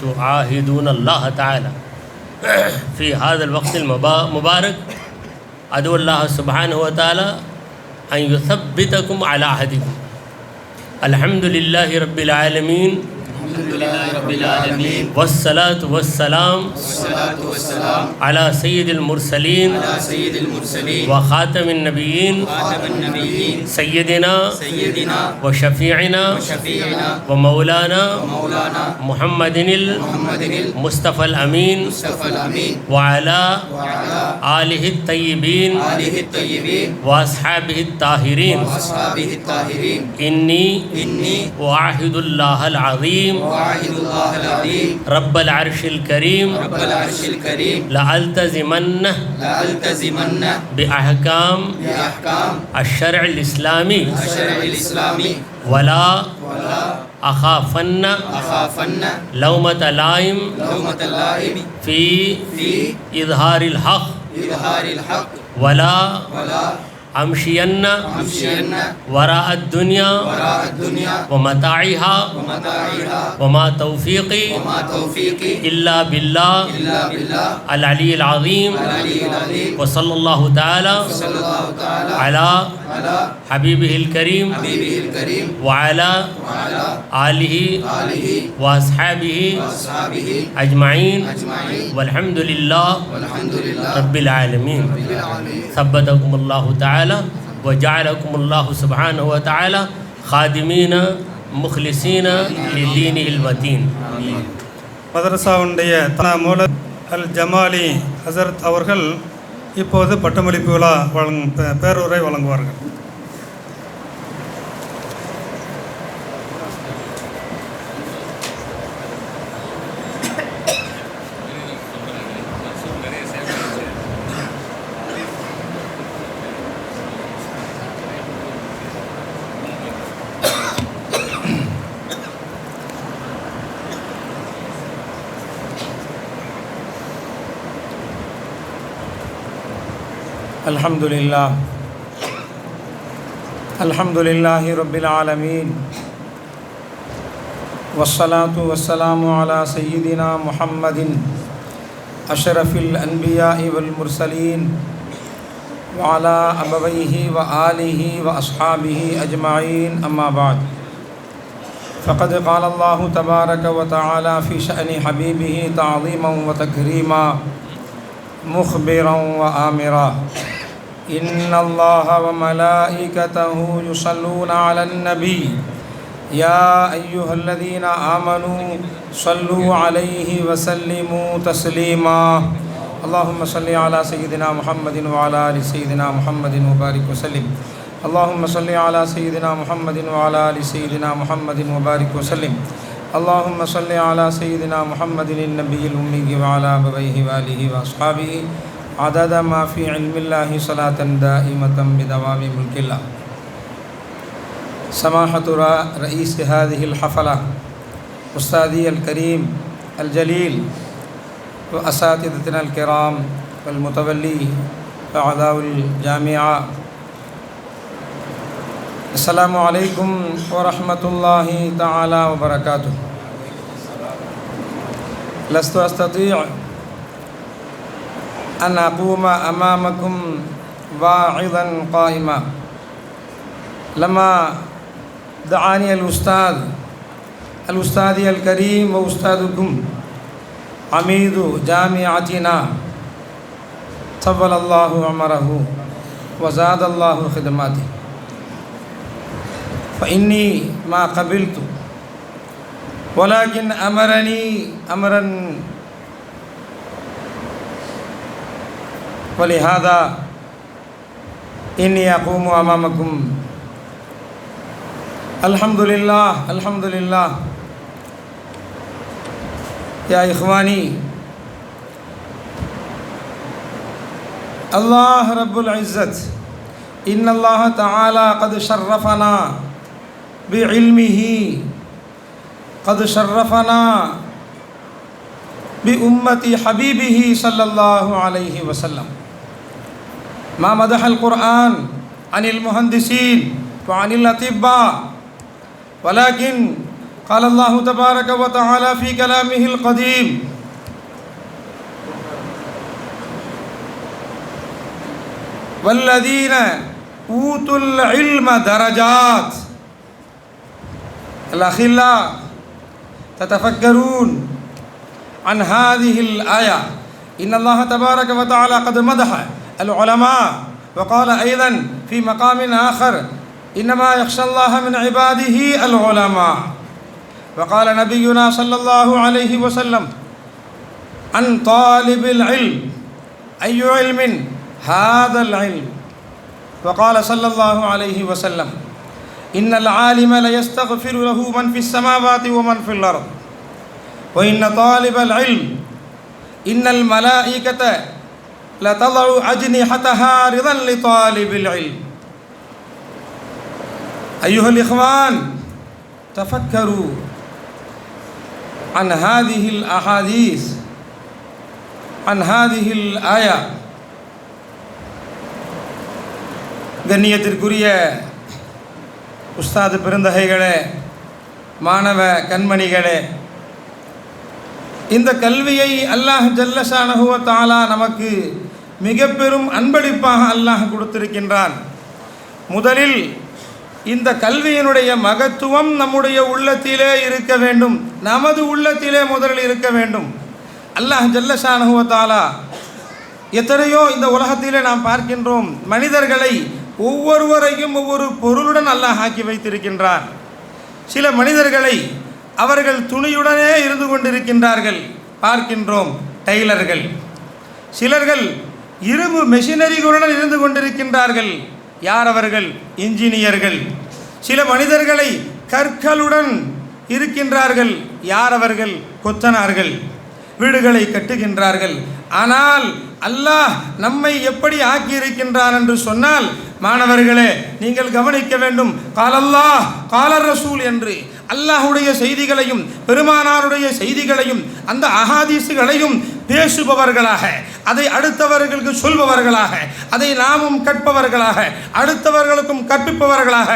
तुआहिदून अल्लाह ताला फ़ी हाज़ल वक़्तिल मुबारक अदुल्लाह सुब्हानहु व तआला अन युसब्बितकुम अला अहदिकुम। अल्हम्दुलिल्लाहि रब्बिल आलमीन वस्सलातु वस्सलाम अला सय्यिदिल मुरसलीन व खातमिन नबिय्यीन सय्यिदिना व शफ़ीइना व मौलाना मुहम्मदिनिल मुस्तफ़ल अमीन व अला आलिहि तय्यिबीन व अस्हाबिहि ताहिरीन। इन्नी उआहिदुल्लाहल अज़ीम रब्बल अर्शिल करीम लअल्तज़िमन्ना बिअहकाम अश्शरइल इस्लामी वला अखाफन्ना लौमत लाइम फ़ी इज़हारिल हक़ वला अमशियन्ना वराअ दुनिया व मताइहा व मा तौफ़ीक़ी इल्ला बिल्लाह अल अलील अज़ीम व सल्लल्लाहु तआला अला हबीबिहिल करीम व अला आलिहि व अस्हाबिहि अजमाइन वल्हम्दुलिल्लाह रब्बिल आलमीन। सब्बतकुमुल्लाहु तआला व जअलकुमुल्लाहु सुब्हानहु व तआला खादिमीन मुखलिसीन लिदीनिल मतीन। மதரசாவுடைய மூலர் அல் ஜமாலி ஹசரத் அவர்கள் இப்போது பட்டமளிப்பு விழா பேருரை வழங்குவார்கள். अल्हम्दुलिल्लाहि रब्बिल आलमीन वस्सलातु वस्सलामु अला सय्यिदिना मुहम्मदिन अशरफिल अन्बिया'i वल मुरसलीन व अला अबवैहि व आलिहि व अस्हाबिहि अजमाइन अम्मा बाद। फ़क़द क़ाल अल्लाहु तबारक व तआला फ़ी शअनि हबीबिहि तअज़ीमन व तकरीमा मुख़बिरन व आमिरा। इन्नल्लाह व मलाइकतहु युसल्लूना अलन नबी या अय्युहल्लज़ीना आमनू सल्लू अलैहि व सल्लिमू तस्लीमा। अल्लाहुम्मा सल्लि अला सय्यिदिना मुहम्मदिन व अला आलि सय्यिदिना मुहम्मदिन व बारिक व सल्लिम। अल्लाहुम्मा सल्लि अला सय्यिदिना मुहम्मदिन व अला आलि सय्यिदिना मुहम्मदिन व बारिक व सल्लिम। अल्लाहुम्मा सल्लि अला सय्यिदिना मुहम्मदिन नबिय्यिल उम्मी व अला आलिहि व आलिहि व अस्हाबिहि अदद मा फ़ी इल्मिल्लाहि सलातन दाइमतन बिदवामि मुल्किल्लाह। समाहतु रईस हाज़िहिल हफ़ला उस्तादी अल करीम अल जलील व असातिज़तिना अल किराम वल मुतवल्ली व अज़ाउल जामिआ। अस्सलामु अलैकुम व रहमतुल्लाहि तआला व बरकातुहू। लस्तु अस्ततीअ अन अक़ूम अमामकुम वाइज़न क़ाइमा लम्मा दआनी अल उस्तादी अल करीम व उस्तादुकुम अमीदु जामिअतिना तव्वलल्लाहु अमरहु व ज़ादल्लाहु ख़िदमतिही। फ़इन्नी मा क़बिलतु वलाकिन अमरनी अमरन वलिहाज़ा इन्नी अक़ूमु अमामकुम। अल्हम्दुलिल्लाह अल्हम्दुलिल्लाह या इख़वानी। अल्लाह रब्बुल इज़्ज़त इन्नल्लाह तआला क़द शर्रफ़ना बिइल्मिही क़द शर्रफ़ना बिउम्मति हबीबिही सल्लल्लाहु अलैहि वसल्लम। मा मदहल कुरआन अनिल मुहद्दिसीन व अनिल अतिब्बा वलाकिन قال الله تبارك وتعالى في كلامه القديم: والذين أوتوا العلم درجات الأخلاء تتفكرون عن هذه الآية. إن الله تبارك وتعالى قد مدح العلماء وقال أيضا في مقام آخر: إنما يخشى الله من عباده العلماء. وقال نبينا صلى الله عليه وسلم عن طالب العلم: أي علم هذا العلم. وقال صلى الله عليه وسلم: إن العالم ليستغفر له من في السماوات ومن في الأرض. وإن طالب العلم إن الملائكة لتضع أجنحتها رضا لطالب العلم. أيها الإخوان، تفكروا عن هذه الأحاديث، عن هذه الآية. கண்ணியத்திற்குரிய உஸ்தாது பெருந்தகைகளே, மாணவ கண்மணிகளே, இந்த கல்வியை அல்லாஹ் ஜல்ல ஷானஹு வ தஆலா நமக்கு மிக பெரும் அன்பளிப்பாக அல்லாஹ் கொடுத்திருக்கின்றான். முதலில் இந்த கல்வியினுடைய மகத்துவம் நம்முடைய உள்ளத்திலே இருக்க வேண்டும், நமது உள்ளத்திலே முதலில் இருக்க வேண்டும். அல்லாஹ் ஜல்ல ஷானஹு வ தஆலா எத்தனையோ இந்த உலகத்திலே நாம் பார்க்கின்றோம், மனிதர்களை ஒவ்வொருவரையும் ஒவ்வொரு பொருளுடன் அல்லாஹ் ஆக்கி வைத்திருக்கின்றான். சில மனிதர்களை அவர்கள் துணியுடனே இருந்து கொண்டிருக்கின்றார்கள், பார்க்கின்றோம், டெய்லர்கள். சிலர்கள் இரும்பு மெஷினரிகளுடன் இருந்து கொண்டிருக்கின்றார்கள், யார் அவர்கள்? இன்ஜினியர்கள். சில மனிதர்களை கற்களுடன் இருக்கின்றார்கள், யார் அவர்கள்? கொத்தனார்கள். வீடுகளை கட்டுகின்றார்கள். ஆனால் அல்லாஹ் நம்மை எப்படி ஆக்கியிருக்கின்றான் என்று சொன்னால், மாணவர்களே நீங்கள் கவனிக்க வேண்டும். காலல்லாஹ் காலர் ரசூல் என்று அல்லாஹுடைய செய்திகளையும் பெருமானாருடைய செய்திகளையும் அந்த அஹாதீஸுகளையும் பேசுபவர்களாக, அதை அடுத்தவர்களுக்கு சொல்பவர்களாக, அதை நாமும் கற்பவர்களாக, அடுத்தவர்களுக்கும் கற்பிப்பவர்களாக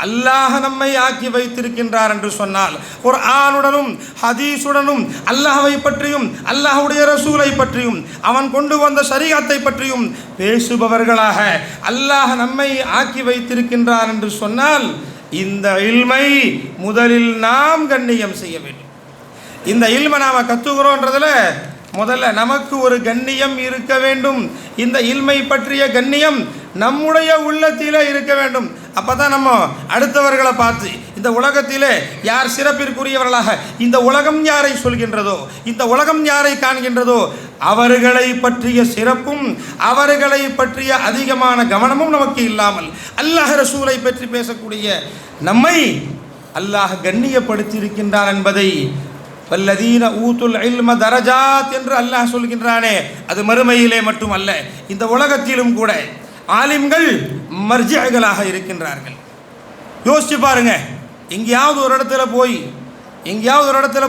அல்லாஹ் நம்மை ஆக்கி வைத்திருக்கின்றார் என்று சொன்னால், குர்ஆனுடனும் ஹதீஸுடனும் அல்லாஹ்வை பற்றியும் அல்லாஹுடைய ரசூலை பற்றியும் அவன் கொண்டு வந்த ஷரீஅத்தை பற்றியும் பேசுபவர்களாக அல்லாஹ் நம்மை ஆக்கி வைத்திருக்கின்றார் என்று சொன்னால், இந்த இல்மை முதலில் நாம் கண்ணியம் செய்ய வேண்டும். இந்த இல்மை நாம் கற்றுக்கிறோன்றதுல முதல்ல நமக்கு ஒரு கண்ணியம் இருக்க வேண்டும். இந்த இல்மை பற்றிய கண்ணியம் நம்முடைய உள்ளத்திலே இருக்க வேண்டும். அப்போ தான் நம்ம அடுத்தவர்களை பார்த்து இந்த உலகத்திலே யார் சிறப்பிற்குரியவர்களாக இந்த உலகம் யாரை சொல்கின்றதோ, இந்த உலகம் யாரை காண்கின்றதோ அவர்களை பற்றிய சிறப்பும் அவர்களை பற்றிய அதிகமான கவனமும் நமக்கு இல்லாமல் அல்லாஹ் ரசூலை பற்றி பேசக்கூடிய நம்மை அல்லாஹ் கண்ணியப்படுத்தியிருக்கின்றான் என்பதை வல்லதீன ஊத்துல் இல்ம தரஜாத் என்று அல்லாஹ் சொல்கின்றானே, அது மறுமையிலே மட்டுமல்ல, இந்த உலகத்திலும் கூட ஆலிம்கள் மர்ஜிஅகளாக இருக்கின்றார்கள். யோசிச்சு பாருங்க, எங்கேயாவது ஒரு இடத்துல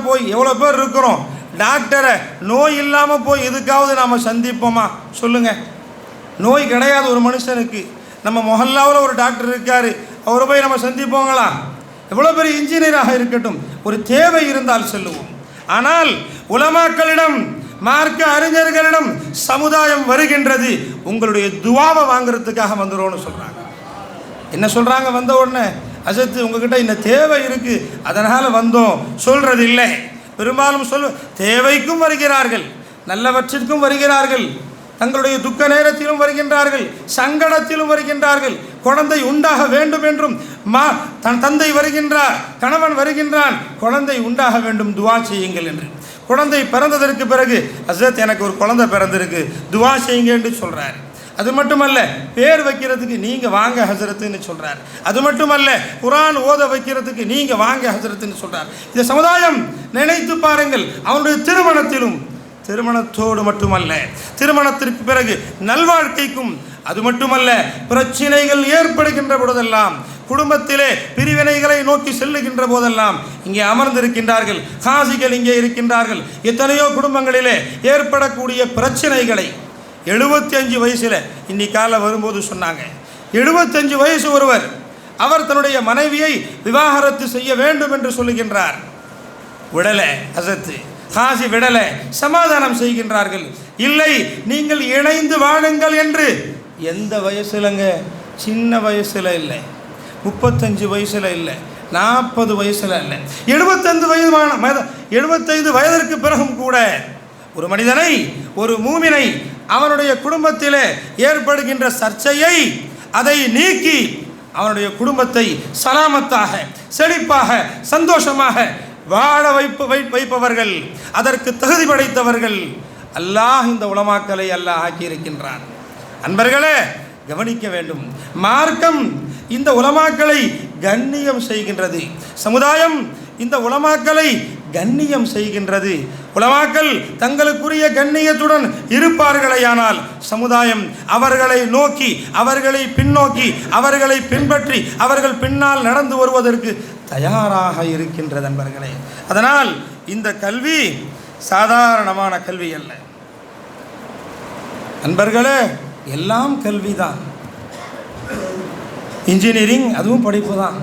போய் எவ்வளோ பேர் இருக்கிறோம், டாக்டரை நோய் இல்லாமல் போய் எதுக்காவது நாம் சந்திப்போமா? சொல்லுங்கள். நோய் கிடையாது ஒரு மனுஷனுக்கு. நம்ம மொஹல்லாவில் ஒரு டாக்டர் இருக்கார், அவரை போய் நம்ம சந்திப்போங்களா? எவ்வளோ பெரிய இன்ஜினியராக இருக்கட்டும், ஒரு தேவை இருந்தால் செல்லுவோம். ஆனால் உலமாக்களிடம், மார்க்க அறிஞர்களிடம் சமுதாயம் வருகின்றது, உங்களுடைய துவாவை வாங்கிறதுக்காக வந்துடும்னு சொல்கிறாங்க. என்ன சொல்கிறாங்க? வந்த உடனே அசத்து உங்ககிட்ட இந்த தேவை இருக்குது அதனால் வந்தோம் சொல்கிறது இல்லை. பெரும்பாலும் தேவைக்கும் வருகிறார்கள், நல்லவற்றிற்கும் வருகிறார்கள், தங்களுடைய துக்க நேரத்திலும் வருகின்றார்கள், சங்கடத்திலும் வருகின்றார்கள். குழந்தை உண்டாக வேண்டும் என்றும் தன் தந்தை வருகின்றார், கணவன் வருகின்றான், குழந்தை உண்டாக வேண்டும் துவா செய்யுங்கள் என்று. குழந்தை பிறந்ததற்கு பிறகு ஹஸ்ரத் எனக்கு ஒரு குழந்தை பிறந்திருக்கு துவா செய்யுங்க என்று சொல்கிறார். அது மட்டுமல்ல, பேர் வைக்கிறதுக்கு நீங்கள் வாங்க ஹசரத்துன்னு சொல்கிறார். அது மட்டுமல்ல, குர்ஆன் ஓத வைக்கிறதுக்கு நீங்கள் வாங்க ஹசரத்துன்னு சொல்கிறார். இந்த சமுதாயம் நினைத்து பாருங்கள், அவனுடைய திருமணத்தோடு மட்டுமல்ல, திருமணத்திற்கு பிறகு நல்வாழ்க்கைக்கும், அது மட்டுமல்ல பிரச்சினைகள் ஏற்படுகின்ற பொழுதெல்லாம், குடும்பத்திலே பிரிவினைகளை நோக்கி செல்லுகின்ற போதெல்லாம் இங்கே அமர்ந்திருக்கின்றார்கள், காசிகள் இங்கே இருக்கின்றார்கள். எத்தனையோ குடும்பங்களிலே ஏற்படக்கூடிய பிரச்சனைகளை 75 வயசில் இன்னைக்கு காலை வரும்போது சொன்னாங்க, 75 வயசு ஒருவர், அவர் தன்னுடைய மனைவியை விவாகரத்து செய்ய வேண்டும் என்று சொல்லுகின்றார். விடலை, ஹசரத்து காசி விடலை, சமாதானம் செய்கின்றார்கள். இல்லை, நீங்கள் இணைந்து வாழுங்கள் என்று. எந்த வயசுலங்க? சின்ன வயசில் இல்லை, 35 வயசில் இல்லை, 40 வயசில் இல்லை, 75 வயதிற்கு பிறகும் கூட ஒரு மனிதனை, ஒரு மூமினை, அவனுடைய குடும்பத்திலே ஏற்படுகின்ற சர்ச்சையை அதை நீக்கி அவனுடைய குடும்பத்தை சலாமத்தாக, செழிப்பாக, சந்தோஷமாக வாழ வைப்பவர்கள், அதற்கு தகுதி படைத்தவர்கள் அல்லாஹ் இந்த உலமாக்களை அல்லாஹ் ஆக்கியிருக்கின்றான். அன்பர்களே, கவனிக்க வேண்டும். மார்க்கம் இந்த உலமாக்களை கண்ணியம் செய்கின்றது. சமுதாயம் இந்த உலமாக்களை கண்ணியம் செய்கின்றது. உலமாக்கள் தங்களுக்குரிய கண்ணியத்துடன் இருப்பார்களேயானால் சமுதாயம் அவர்களை நோக்கி, அவர்களை பின்னோக்கி, அவர்களை பின்பற்றி, அவர்கள் பின்னால் நடந்து வருவதற்கு தயாராக இருக்கின்றது நண்பர்களே. அதனால் இந்த கல்வி சாதாரணமான கல்வி அல்ல நண்பர்களே. எல்லாம் கல்விதான். இன்ஜினியரிங் அதுவும் படிப்பு தான்.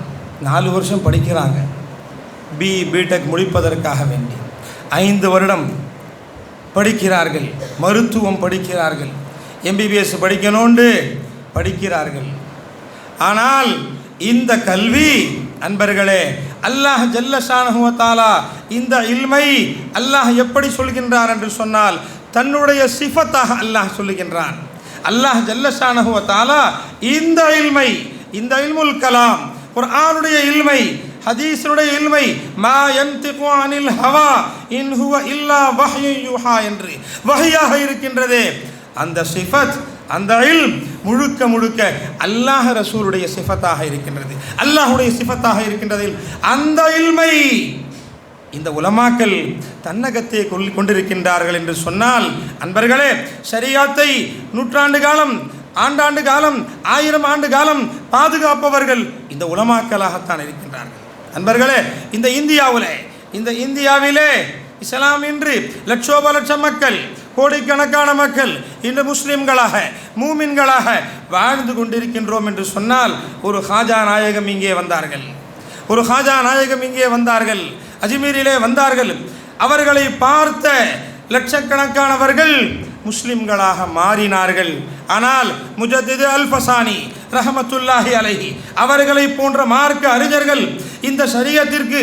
4 வருஷம் படிக்கிறாங்க. பிடெக் முடிப்பதற்காக வேண்டி 5 வருடம் படிக்கிறார்கள். மருத்துவம் படிக்கிறார்கள், எம்பிபிஎஸ் படிக்கணும்னு படிக்கிறார்கள். ஆனால் இந்த கல்வி அன்பர்களே, அல்லாஹ் ஜல்ல ஷானஹு வ தஆலா இந்த இல்மை அல்லாஹ் எப்படி சொல்கின்றார் என்று சொன்னால், தன்னுடைய சிஃபத்தாக அல்லாஹ் சொல்லுகின்றான். அல்லாஹ் ஜல்ல ஷானஹு வ தஆலா இந்த இல்மை, இந்த இல்முல் கலாம், குர்ஆனுடைய இல்மை, ஹதீஸுடைய இல்மை, மா யன்திகு அனில் ஹவா இன் ஹுவ இல்லா வஹ்யு யூஹா என்று வஹ்யாக இருக்கின்றதே, அந்த சிஃபத், அந்த இல்ம் முழுக்க முழுக்க அல்லாஹ் ரசூலுடைய சிஃபத்தாக இருக்கின்றது, அல்லாஹுடைய சிஃபத்தாக இருக்கின்றது. அந்த இல்மை இந்த உலமாக்கள் தன்னகத்தை கொண்டிருக்கின்றார்கள் என்று சொன்னால் அன்பர்களே, ஷரியத்தை நூற்றாண்டு காலம், ஆண்டாண்டு காலம், 1000 ஆண்டு காலம் பாதுகாப்பவர்கள் இந்த உலமாக்களாகத்தான் இருக்கின்றார்கள். அன்பர்களே, இந்த இந்தியாவிலே இஸ்லாம் இன்று லட்சோப லட்சம் மக்கள், கோடிக்கணக்கான மக்கள் இன்று முஸ்லிம்களாக, மூமின்களாக வாழ்ந்து கொண்டிருக்கின்றோம் என்று சொன்னால், ஒரு ஹாஜா நாயகம் இங்கே வந்தார்கள், அஜ்மீரிலே வந்தார்கள். அவர்களை பார்த்த லட்சக்கணக்கானவர்கள் முஸ்லிம்களாக மாறினார்கள். ஆனால் முஜத்தித் அல்-ஃபசானி ரஹமத்துல்லாஹி அலைஹி அவர்களை போன்ற மார்க்க அறிஞர்கள் இந்த ஷரியத்திற்கு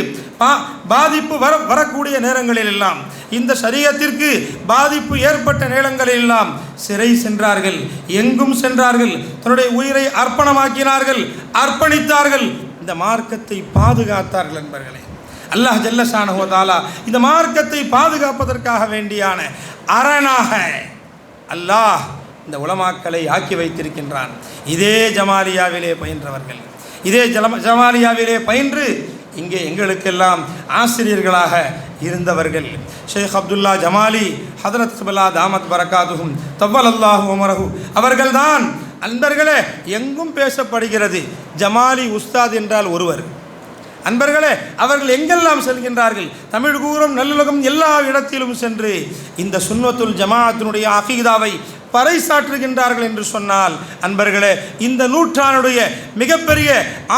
பாதிப்பு வரக்கூடிய நேரங்களில் எல்லாம், இந்த ஷரியத்திற்கு பாதிப்பு ஏற்பட்ட நேரங்களில் எல்லாம் சிறை சென்றார்கள், எங்கும் சென்றார்கள், தன்னுடைய உயிரை அர்ப்பணமாக்கினார்கள், அர்ப்பணித்தார்கள், இந்த மார்க்கத்தை பாதுகாத்தார்கள். என்பர்களே, அல்லாஹ் ஜல்ல ஷானஹு வ தஆலா இந்த மார்க்கத்தை பாதுகாப்பதற்காக வேண்டியான அரணாக அல்லாஹ் இந்த உலமாக்களை ஆக்கி வைத்திருக்கின்றான். இதே ஜமாலியாவிலே பயின்றவர்கள், இதே ஜமாலியாவிலே பயின்று இங்கே எங்களுக்கெல்லாம் ஆசிரியர்களாக இருந்தவர்கள் ஷேக் அப்துல்லா ஜமாலி ஹதரத் சுபலா தாமத் பரகாதுஹும் தவ்வலல்லாஹு உமரஹு அவர்கள்தான். அன்பர்களே, எங்கும் பேசப்படுகிறது ஜமாலி உஸ்தாத் என்றால் ஒருவர். அன்பர்களே, அவர்கள் எங்கெல்லாம் செல்கின்றார்கள், தமிழ் கூறும் நல்லுலகம் எல்லா இடத்திலும் சென்று இந்த சுன்னத்துல் ஜமாஅத்தினுடைய அகீதாவை பறைசாற்றுகின்றார்கள் என்று சொன்னால், அன்பர்களே, இந்த நூற்றாண்டுடைய மிகப்பெரிய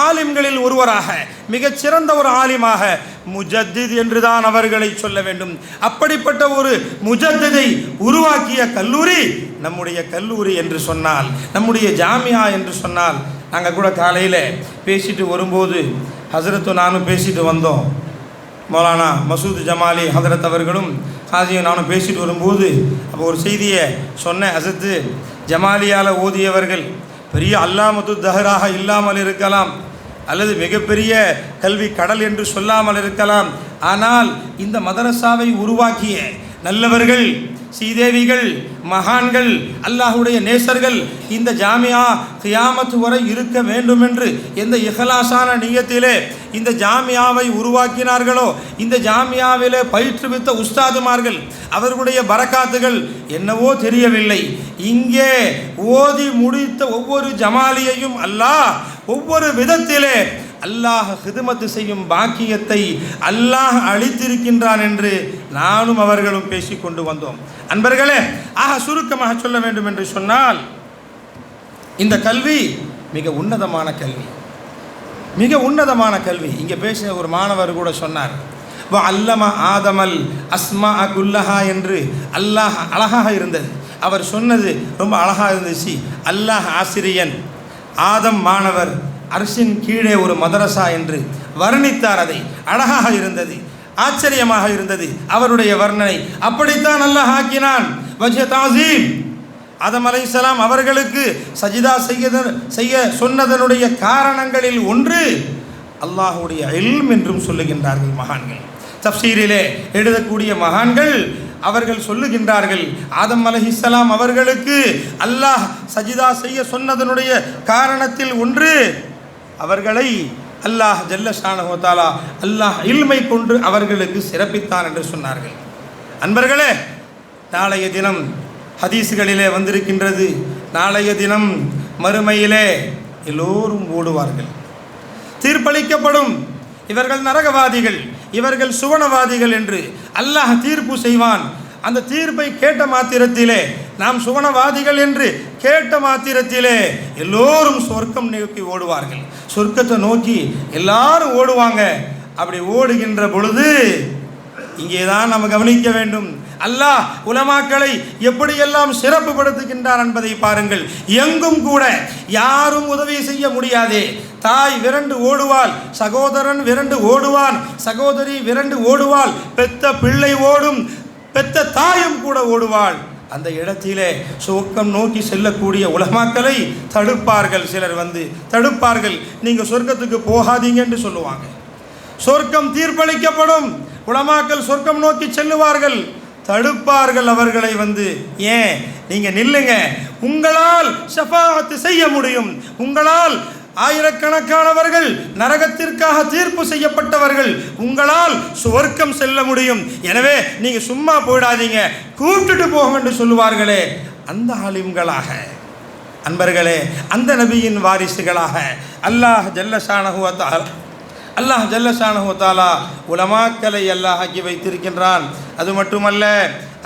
ஆலிம்களில் ஒருவராக, மிகச்சிறந்த ஒரு ஆலிமாக முஜத்தித் என்றுதான் அவர்களை சொல்ல வேண்டும். அப்படிப்பட்ட ஒரு முஜத்திதை உருவாக்கிய கல்லூரி நம்முடைய கல்லூரி என்று சொன்னால், நம்முடைய ஜாமியா என்று சொன்னால், நாங்கள் கூட காலையில் பேசிட்டு வரும்போது ஹசரத்து நானும் பேசிட்டு வந்தோம். மௌலானா மசூத் ஜமாலி ஹதரத் அவர்களும் ஹாஜியும் நானும் பேசிட்டு வரும்போது அப்போ ஒரு செய்தியை சொன்னேன். ஹசரத்து ஜமாலியால் ஓதியவர்கள் பெரிய அல்லாமத்து தஹராக இல்லாமல் இருக்கலாம், அல்லது மிகப்பெரிய கல்வி கடல் என்று சொல்லாமல் இருக்கலாம். ஆனால் இந்த மதரசாவை உருவாக்கிய நல்லவர்கள், சீதேவிகள், மகான்கள், அல்லாஹுடைய நேசர்கள் இந்த ஜாமியா கியாமத் வரை இருக்க வேண்டும் என்று எந்த இஹ்லாஸான நியத்திலே இந்த ஜாமியாவை உருவாக்கினார்களோ, இந்த ஜாமியாவிலே பயிற்றுவித்த உஸ்தாதுமார்கள் அவர்களுடைய பரக்காத்துகள் என்னவோ தெரியவில்லை. இங்கே ஓதி முடித்த ஒவ்வொரு ஜமாலியையும் அல்லாஹ் ஒவ்வொரு விதத்திலே அல்லாஹ் ஹிதுமத்து செய்யும் பாக்கியத்தை அல்லாஹ் அளித்திருக்கின்றான் என்று நானும் அவர்களும் பேசிக்கொண்டு வந்தோம். அன்பர்களே, சுருக்கமாக சொல்ல வேண்டும் என்று சொன்னால், இந்த கல்வி மிக உன்னதமான கல்வி, மிக உன்னதமான கல்வி. இங்கே பேசின ஒரு மாணவர் கூட சொன்னார், அல்லம ஆதமல் அஸ்மா குல்லஹா என்று அல்லாஹ் அழகாக இருந்தது. அவர் சொன்னது ரொம்ப அழகாக இருந்துச்சு. அல்லாஹ் ஆசிரியன், ஆதம் மாணவர், அர்ஷின் கீழே ஒரு மதரசா என்று வர்ணித்தார். அதை அழகாக இருந்தது, ஆச்சரியமாக இருந்தது அவருடைய வர்ணனை. அப்படித்தான் அல்லாஹ் ஆக்கினான். வஜ்ஹ தாஸீம், ஆதம் அலைஹிஸ்ஸலாம் அவர்களுக்கு சஜிதா செய்ய சொன்னதனுடைய காரணங்களில் ஒன்று அல்லாஹுடைய இல்ம் என்றும் சொல்லுகின்றார்கள் மகான்கள். தஃப்சீரிலே எழுதக்கூடிய மகான்கள் அவர்கள் சொல்லுகின்றார்கள், ஆதம் அலைஹிஸ்ஸலாம் அவர்களுக்கு அல்லாஹ் சஜிதா செய்ய சொன்னதனுடைய காரணத்தில் ஒன்று அவர்களை அல்லாஹ் ஜல்ல ஷானஹு வ தஆலா அல்லாஹ் இல்மை கொண்டு அவர்களுக்கு சிறப்பித்தான் என்று சொன்னார்கள். அன்பர்களே, நாளைய தினம் ஹதீஸ்களிலே வந்திருக்கின்றது, நாளைய தினம் மறுமையிலே எல்லோரும் ஓடுவார்கள், தீர்ப்பளிக்கப்படும். இவர்கள் நரகவாதிகள், இவர்கள் சுவனவாதிகள் என்று அல்லாஹ் தீர்ப்பு செய்வான். அந்த தீர்ப்பை கேட்ட மாத்திரத்திலே, நாம் சுவனவாதிகள் என்று கேட்ட மாத்திரத்திலே எல்லோரும் சொர்க்கம் நோக்கி ஓடுவார்கள். சொர்க்கத்தை நோக்கி எல்லாரும் ஓடுவாங்க. அப்படி ஓடுகின்ற பொழுது இங்கே தான் நம்ம கவனிக்க வேண்டும். அல்லாஹ் உலமாக்களை எப்படியெல்லாம் சிறப்புப்படுத்துகின்றார் என்பதை பாருங்கள். எங்கும் கூட யாரும் உதவி செய்ய முடியாதே. தாய் விரண்டு ஓடுவாள், சகோதரன் விரண்டு ஓடுவான், சகோதரி விரண்டு ஓடுவாள், பெத்த பிள்ளை ஓடும், பெத்த தாயும் கூட ஓடுவாள். அந்த இடத்திலே சொர்க்கம் நோக்கி செல்லக்கூடிய உலமாக்களை தடுப்பார்கள். சிலர் வந்து தடுப்பார்கள், நீங்கள் சொர்க்கத்துக்கு போகாதீங்க என்று சொல்லுவாங்க. சொர்க்கம் தீர்ப்பளிக்கப்படும், உலமாக்கள் சொர்க்கம் நோக்கி செல்லுவார்கள், தடுப்பார்கள் அவர்களை வந்து. ஏன் நீங்கள் நில்லுங்க, உங்களால் ஷஃபாஅத் செய்ய முடியும், உங்களால் ஆயிரக்கணக்கானவர்கள் நரகத்திற்காக தீர்ப்பு செய்யப்பட்டவர்கள், உங்களால் சுவர்க்கம் செல்ல முடியும், எனவே நீங்கள் சும்மா போயிடாதீங்க, கூப்பிட்டுட்டு போங்க என்று சொல்லுவார்களே. அந்த ஆலிம்களாக அன்பர்களே, அந்த நபியின் வாரிசுகளாக அல்லாஹ் ஜல்ல ஷானஹு வ தஆலா உலமாக்களை அல்லாஹ் ஆக்கி வைத்திருக்கின்றான். அது மட்டுமல்ல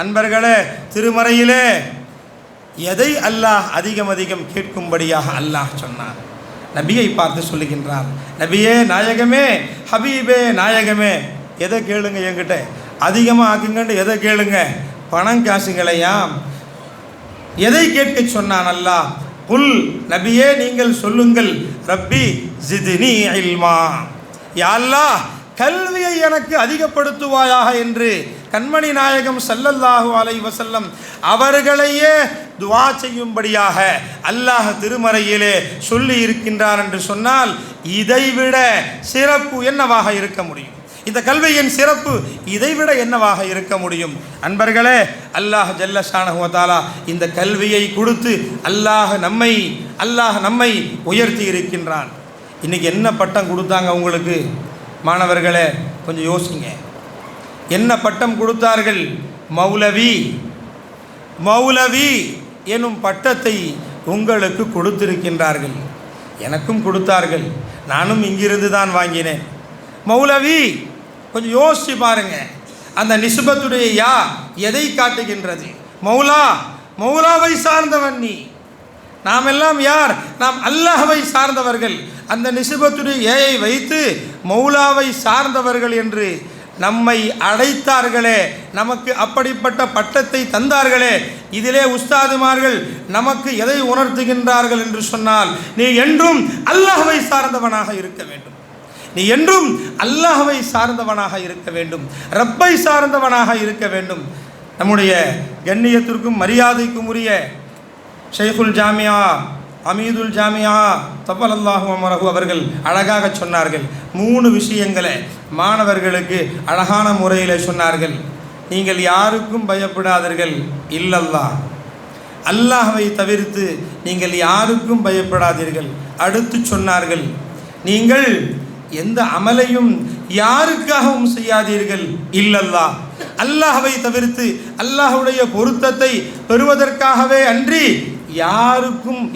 அன்பர்களே, திருமறையிலே எதை அல்லாஹ் அதிகம் கேட்கும்படியாக அல்லாஹ் சொன்னான். நபியை பார்த்து சொல்லுகின்றான், நபியே நாயகமே, ஹபீபே நாயகமே, எதை கேளுங்க, என்கிட்ட அதிகமாக ஆக்குங்கன்னு எதை கேளுங்க, பணம் காசுங்களையாம். எதை கேட்க சொன்னான் அல்லாஹ்? குல், நபியே நீங்கள் சொல்லுங்கள், ரப்பி ஜித்னி இல்மா, யா அல்லாஹ் கல்வியை எனக்கு அதிகப்படுத்துவாயாக என்று கண்மணி நாயகம் ஸல்லல்லாஹு அலைஹி வஸல்லம் அவர்களையே துஆ செய்யும்படியாக அல்லாஹ் திருமறையிலே சொல்லி இருக்கின்றார் என்று சொன்னால், இதைவிட சிறப்பு என்னவாக இருக்க முடியும்? இந்த கல்வியின் சிறப்பு இதைவிட என்னவாக இருக்க முடியும்? அன்பர்களே, அல்லாஹ் ஜல்ல ஷானஹு வ தஆலா இந்த கல்வியை கொடுத்து அல்லாஹ் நம்மை உயர்த்தி இருக்கின்றான். இன்றைக்கி என்ன பட்டம் கொடுத்தாங்க உங்களுக்கு? மாணவர்களே கொஞ்சம் யோசிங்க. என்ன பட்டம் கொடுத்தார்கள்? மௌலவி எனும் பட்டத்தை உங்களுக்கு கொடுத்திருக்கின்றார்கள். எனக்கும் கொடுத்தார்கள், நானும் இங்கிருந்து தான் வாங்கினேன். மௌலவி, கொஞ்சம் யோசிச்சு பாருங்க. அந்த நிஸ்பத்துடைய யா எதை காட்டுகின்றது? மௌலாவை சார்ந்தவன் நீ. நாம் எல்லாம் யார்? நாம் அல்லாஹ்வை சார்ந்தவர்கள். அந்த நிஸ்பத்துடைய ஏயை வைத்து மௌலாவை சார்ந்தவர்கள் என்று நம்மை அழைத்தார்களே, நமக்கு அப்படிப்பட்ட பட்டத்தை தந்தார்களே. இதிலே உஸ்தாதுமார்கள் நமக்கு எதை உணர்த்துகின்றார்கள் என்று சொன்னால், நீ என்றும் அல்லாஹ்வை சார்ந்தவனாக இருக்க வேண்டும், நீ என்றும் அல்லாஹ்வை சார்ந்தவனாக இருக்க வேண்டும், ரப்பை சார்ந்தவனாக இருக்க வேண்டும். நம்முடைய கண்ணியத்திற்கும் மரியாதைக்கும் உரிய ஷைகுல் ஜாமியா அமீதுல் ஜாமியா தப்பலல்லாஹு அமரஹு அவர்கள் அழகாக சொன்னார்கள். 3 விஷயங்களை மாணவர்களுக்கு அழகான முறையில் சொன்னார்கள். நீங்கள் யாருக்கும் பயப்படாதீர்கள், இல்லல்லாஹ், அல்லாஹ்வை தவிர்த்து நீங்கள் யாருக்கும் பயப்படாதீர்கள். அடுத்து சொன்னார்கள், நீங்கள் எந்த அமலையும் யாருக்காகவும் செய்யாதீர்கள், இல்லல்லாஹ், அல்லாஹ்வை தவிர்த்து அல்லாஹ்வுடைய பொருத்தத்தை பெறுவதற்காகவே அன்றி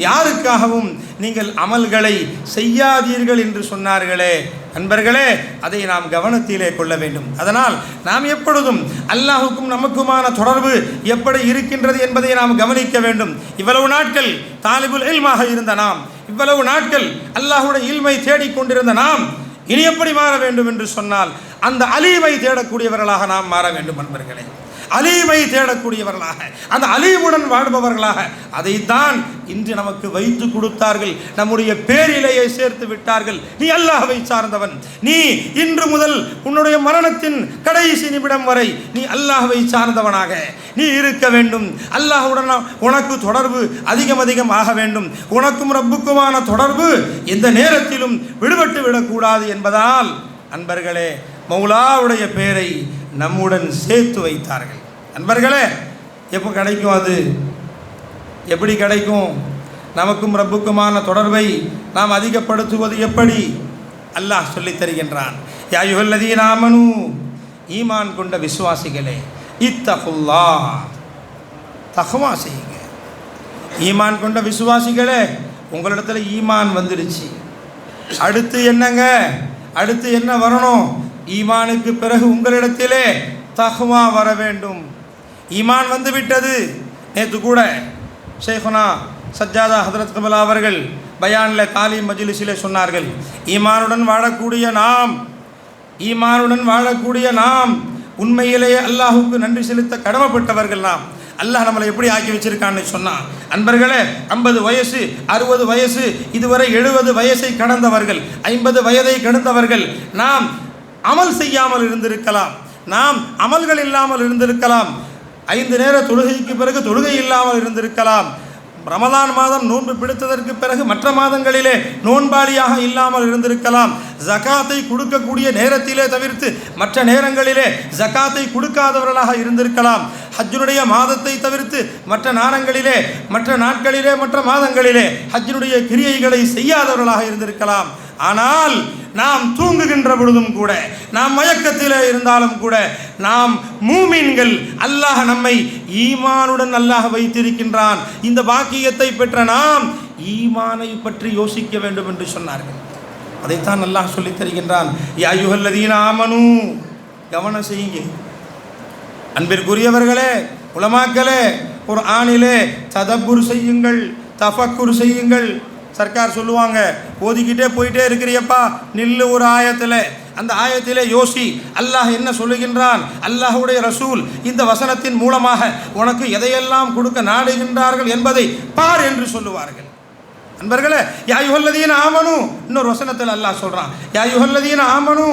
யாருக்காகவும் நீங்கள் அமல்களை செய்யாதீர்கள் என்று சொன்னார்களே. அன்பர்களே, அதை நாம் கவனத்திலே கொள்ள வேண்டும். அதனால் நாம் எப்பொழுதும் அல்லாஹுக்கும் நமக்குமான தொடர்பு எப்படி இருக்கின்றது என்பதை நாம் கவனிக்க வேண்டும். இவ்வளவு நாட்கள் தாலிபுல் இல்மாக இருந்த நாம், இவ்வளவு நாட்கள் அல்லாஹுடைய இல்மை தேடிக்கொண்டிருந்த நாம், இனி எப்படி மாற வேண்டும் என்று சொன்னால், அந்த அலீமை தேடக்கூடியவர்களாக நாம் மாற வேண்டும் நண்பர்களே. அலீமை தேடக்கூடியவர்களாக, அந்த அலீமுடன் வாழ்பவர்களாக, அதைத்தான் இன்று நமக்கு வைத்து கொடுத்தார்கள். நம்முடைய பேரிலேயே சேர்த்து விட்டார்கள். நீ அல்லாஹ்வை சார்ந்தவன், நீ இன்று முதல் உன்னுடைய மரணத்தின் கடைசி நிமிடம் வரை நீ அல்லாஹ்வை சார்ந்தவனாக நீ இருக்க வேண்டும். அல்லாஹ்வுடன் உனக்கு தொடர்பு அதிகம் ஆக வேண்டும். உனக்கும் ரப்புக்குமான தொடர்பு எந்த நேரத்திலும் விடுபட்டு விடக்கூடாது என்பதால் அன்பர்களே மௌலாவுடைய பெயரை நம்முடன் சேர்த்து வைத்தார்கள். அன்பர்களே, எப்போ கிடைக்கும்? அது எப்படி கிடைக்கும்? நமக்கும் ரப்புக்குமான தொடர்பை நாம் அதிகப்படுத்துவது எப்படி? அல்லாஹ் சொல்லித் தருகின்றான். யா அய்யுஹல்லதீன ஆமனூ, ஈமான் கொண்ட விசுவாசிகளே, இத்தகுல்லாஹ், தக்வா செய்யுங்க. ஈமான் கொண்ட விசுவாசிகளே, உங்களிடத்துல ஈமான் வந்துடுச்சு. அடுத்து என்னங்க? அடுத்து என்ன வரணும்? ஈமானுக்கு பிறகு உங்களிடத்திலே தக்வா வர வேண்டும். ஈமான் வந்து விட்டது. நேற்று கூட ஷேகுனா சஜ்ஜாதா ஹதரத் கபலா அவர்கள் பயானில் தாலீம் மஜ்லிஸிலே சொன்னார்கள், ஈமானுடன் வாழக்கூடிய நாம் உண்மையிலேயே அல்லாஹுக்கு நன்றி செலுத்த கடமைப்பட்டவர்கள். நாம் அல்லாஹ் நம்மளை எப்படி ஆக்கி வச்சிருக்கான்னு சொன்னான். அன்பர்களே, 50 வயசு 60 வயசு இதுவரை 70 வயசை கடந்தவர்கள், 50 வயதை கடந்தவர்கள். நாம் அமல் செய்யாமல் இருந்திருக்கலாம், நாம் அமல்கள் இல்லாமல் இருந்திருக்கலாம், 5 நேர தொழுகைக்கு பிறகு தொழுகை இல்லாமல் இருந்திருக்கலாம், ரமலான் மாதம் நோன்பு பிடித்ததற்கு பிறகு மற்ற மாதங்களிலே நோன்பாளியாக இல்லாமல் இருந்திருக்கலாம், ஜகாத்தை கொடுக்கக்கூடிய நேரத்திலே தவிர்த்து மற்ற நேரங்களிலே ஜகாத்தை கொடுக்காதவர்களாக இருந்திருக்கலாம், ஹஜ்ஜுடைய மாதத்தை தவிர்த்து மற்ற நாட்களிலே மற்ற மாதங்களிலே ஹஜ்ஜுடைய கிரியைகளை செய்யாதவர்களாக இருந்திருக்கலாம். ஆனால் நாம் தூங்குகின்ற பொழுதும் கூட, நாம் மயக்கத்திலே இருந்தாலும் கூட, நாம் மூமின்கள். அல்லாஹ் நம்மை ஈமானுடன் அல்லாஹ் வைத்திருக்கின்றான். இந்த பாக்கியத்தை பெற்ற நாம் ஈமானை பற்றி யோசிக்க வேண்டும் என்று சொன்னார்கள். அதைத்தான் அல்லாஹ் சொல்லித் தருகின்றான். யா அய்யுஹல்லதீன ஆமனூ, கவனம் செய்யுங்க அன்பிற்குரியவர்களே, உலமாக்களே, குர்ஆனிலே ததப்புர் செய்யுங்கள், தஃபக்குர் செய்யுங்கள். சர்க்கார் சொல்லுவாங்க, ஓதிக்கிட்டே போயிட்டே இருக்கிறியப்பா, நில்லு ஒரு ஆயத்தில், அந்த ஆயத்திலே யோசி, அல்லாஹ் என்ன சொல்லுகின்றான், அல்லாஹ்வுடைய ரசூல் இந்த வசனத்தின் மூலமாக உனக்கு எதையெல்லாம் கொடுக்க நாடுகின்றார்கள் என்பதை பார் என்று சொல்லுவார்கள். அன்பர்களே, யா அய்யுஹல்லதீன ஆமனூ, இன்னொரு வசனத்தில் அல்லாஹ் சொல்றான், யா அய்யுஹல்லதீன ஆமனூ,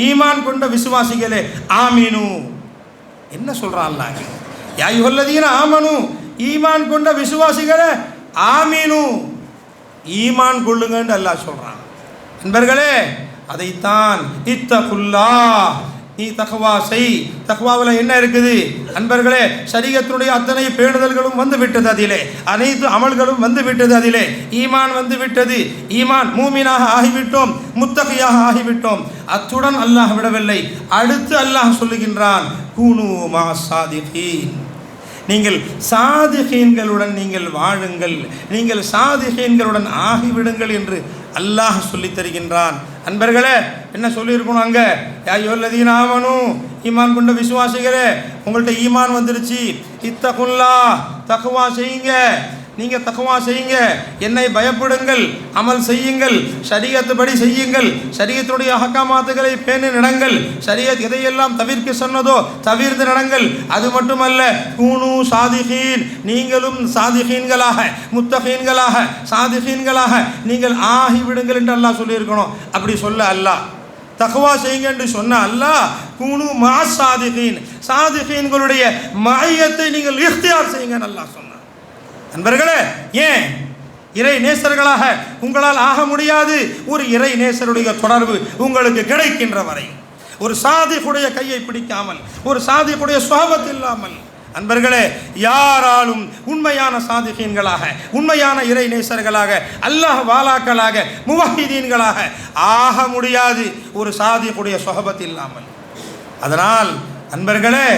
ஈமான் கொண்ட விசுவாசிகளே, ஆமீனு. என்ன சொல்றான் அல்லாஹ்? யா அய்யுஹல்லதீன ஆமனூ, ஈமான் கொண்ட விசுவாசிகளே, ஆமீனு, ஈமான் கொள்ளுங்கன்னு அல்லாஹ் சொல்றான். அன்பர்களே, அதைத்தான் இத்தகுல்லாஹ், நீ தக்வா செய். தக்வாவில் என்ன இருக்குது அன்பர்களே? ஷரீஅத்துடைய அத்தனை பேணுதல்களும் வந்து விட்டது, அதிலே அனைத்து அமல்களும் வந்து விட்டது, அதிலே ஈமான் வந்து விட்டது. ஈமான் மூமினாக ஆகிவிட்டோம், முத்தகியாக ஆகிவிட்டோம். அத்துடன் அல்லாஹ் விடவில்லை. அடுத்து அல்லாஹ் சொல்லுகின்றான், கூனு மா சாதிகீன், நீங்கள் சாதிகீன்களுடன் நீங்கள் வாழுங்கள், நீங்கள் சாதிகீன்களுடன் ஆகிவிடுங்கள் என்று அல்லாஹ் சொல்லித் தருகின்றான். அன்பர்களே, என்ன சொல்லியிருக்கணும் அங்க? யா அய்யுஹல்லதீன ஆமனூ, ஈமான் கொண்ட விசுவாசிகளே, உங்கள்கிட்ட ஈமான் வந்துருச்சு, இத்தகுல்லாஹ், தக்வா செய்யுங்க. நீங்கள் தக்வா செய்யுங்க, என்னை பயப்படுங்கள், அமல் செய்யுங்கள், ஷரீஅத்து படி செய்யுங்கள், ஷரீஅத்துடைய அஹ்காமாத்துகளை பேணி நடங்கள், ஷரீஅத் எதையெல்லாம் தவிர்க்க சொன்னதோ தவிர்த்து நடங்கள். அது மட்டுமல்ல, கூனு சாதிகீன், நீங்களும் சாதிகீன்களாக, முத்தகீன்களாக, சாதிகீன்களாக நீங்கள் ஆகிவிடுங்கள் என்று அல்லாஹ் சொல்லியிருக்கணும். அப்படி சொல்ல அல்லாஹ் தக்வா செய்யுங்க என்று சொன்ன அல்லாஹ் கூனு மா சாதிகீன், சாதிகீன்களுடைய மஅய்யத்தை நீங்கள் இக்தியார் செய்யுங்கன்னு அல்லாஹ் சொன்னார். அன்பர்களே, ஏன் இறை நேசர்களாக உங்களால் ஆக முடியாது? ஒரு இறை நேசருடைய தொடர்பு உங்களுக்கு கிடைக்கின்ற வரை, ஒரு சாதிகுடைய கையை பிடிக்காமல், ஒரு சாதிகுடைய சுஹபத் இல்லாமல், அன்பர்களே, யாராலும் உண்மையான சாதிகீன்களாக, உண்மையான இறை நேசர்களாக, அல்லாஹ் வாலாக்களாக, முவஹிதீன்களாக ஆக முடியாது ஒரு சாதிகுடைய சுஹபத் இல்லாமல். அதனால் அன்பர்களே,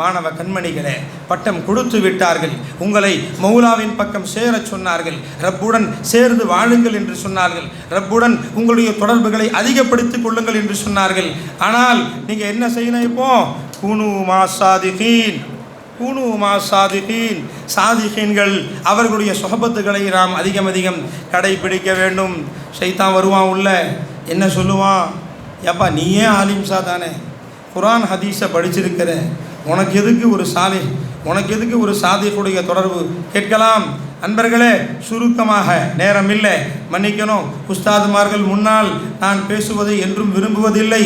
மாணவ கண்மணிகளே, பட்டம் கொடுத்து விட்டார்கள், உங்களை மௌலாவின் பக்கம் சேரச் சொன்னார்கள், ரப்புடன் சேர்ந்து வாழுங்கள் என்று சொன்னார்கள், ரப்புடன் உங்களுடைய தொடர்புகளை அதிகப்படுத்திக் கொள்ளுங்கள் என்று சொன்னார்கள். ஆனால் நீங்கள் என்ன செய்யணும்? இப்போ கூனு மா சாதிகீன், கூனு மா சாதிகீன், சாதிகீன்கள் அவர்களுடைய சுஹபத்துகளை நாம் அதிகம் கடைபிடிக்க வேண்டும். ஷைத்தான் வருவான் உள்ள, என்ன சொல்லுவான்? ஏப்பா நீயே ஆலிம்சா தானே, குர்ஆன் ஹதீஸை படிச்சிருக்கிற உனக்கு எதுக்கு ஒரு சாலிஹ், உனக்கு எதுக்கு ஒரு சாதிக்குடைய தொடர்பு கேட்கலாம். அன்பர்களே, சுருக்கமாக, நேரம் இல்லை, மன்னிக்கணும். உஸ்தாதுமார்கள் முன்னால் நான் பேசுவதை என்றும் விரும்புவதில்லை.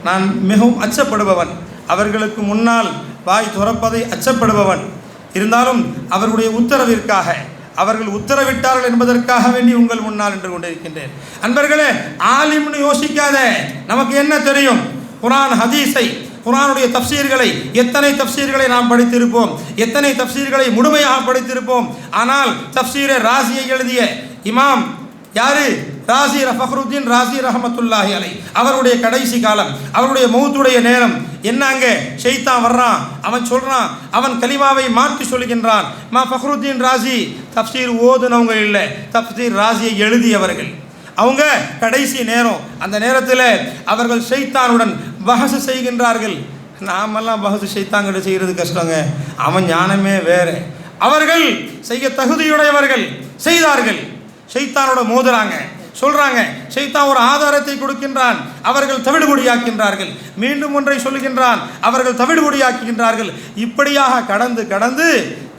நான் மிகவும் அச்சப்படுபவன், அவர்களுக்கு முன்னால் வாய் துறப்பதை அச்சப்படுபவன். இருந்தாலும் அவர்களுடைய உத்தரவிற்காக, அவர்கள் உத்தரவிட்டார்கள் என்பதற்காக வேண்டி உங்கள் முன்னால் நின்று கொண்டிருக்கின்றேன். அன்பர்களே, ஆலிம்னு யோசிக்காத. நமக்கு என்ன தெரியும்? குர்ஆன் ஹதீஸை, குர்ஆனுடைய தஃப்சீர்களை, எத்தனை தஃப்சீர்களை நாம் படித்திருப்போம், எத்தனை தஃப்சீர்களை முழுமையாக படித்திருப்போம். ஆனால் தஃப்சீரை ராசியை எழுதிய இமாம் யாரு? ராசி ஃபக்ருத்தீன் ராசி ரஹமத்துல்லாஹி அலை. அவருடைய கடைசி காலம், அவருடைய மௌத்துடைய நேரம் என்னங்க? ஷைத்தான் வர்றான், அவன் சொல்றான், அவன் கலிமாவை மாற்றி சொல்கின்றான். ஃபக்ருத்தீன் ராசி தஃப்சீர் ஓதுனவங்க இல்லை, தஃப்சீர் ராசியை எழுதியவர்கள். அவங்க கடைசி நேரம், அந்த நேரத்தில் அவர்கள் ஷைத்தானுடன் பஹஸ் செய்கின்றார்கள். நாமெல்லாம் பஹஸ் ஷைத்தான்கிட்ட செய்கிறது கஷ்டங்க, அவன் ஞானமே வேறு. அவர்கள் செய்ய தகுதியுடையவர்கள் செய்தார்கள். ஷைத்தானோட மோதுறாங்க, சொல்றாங்க. ஷைத்தான் ஒரு ஆதாரத்தை கொடுக்கின்றான், அவர்கள் தவிடுபொடியாக்கின்றார்கள். மீண்டும் ஒன்றை சொல்லுகின்றான், அவர்கள் தவிடுபொடியாக்குகின்றார்கள். இப்படியாக கடந்து கடந்து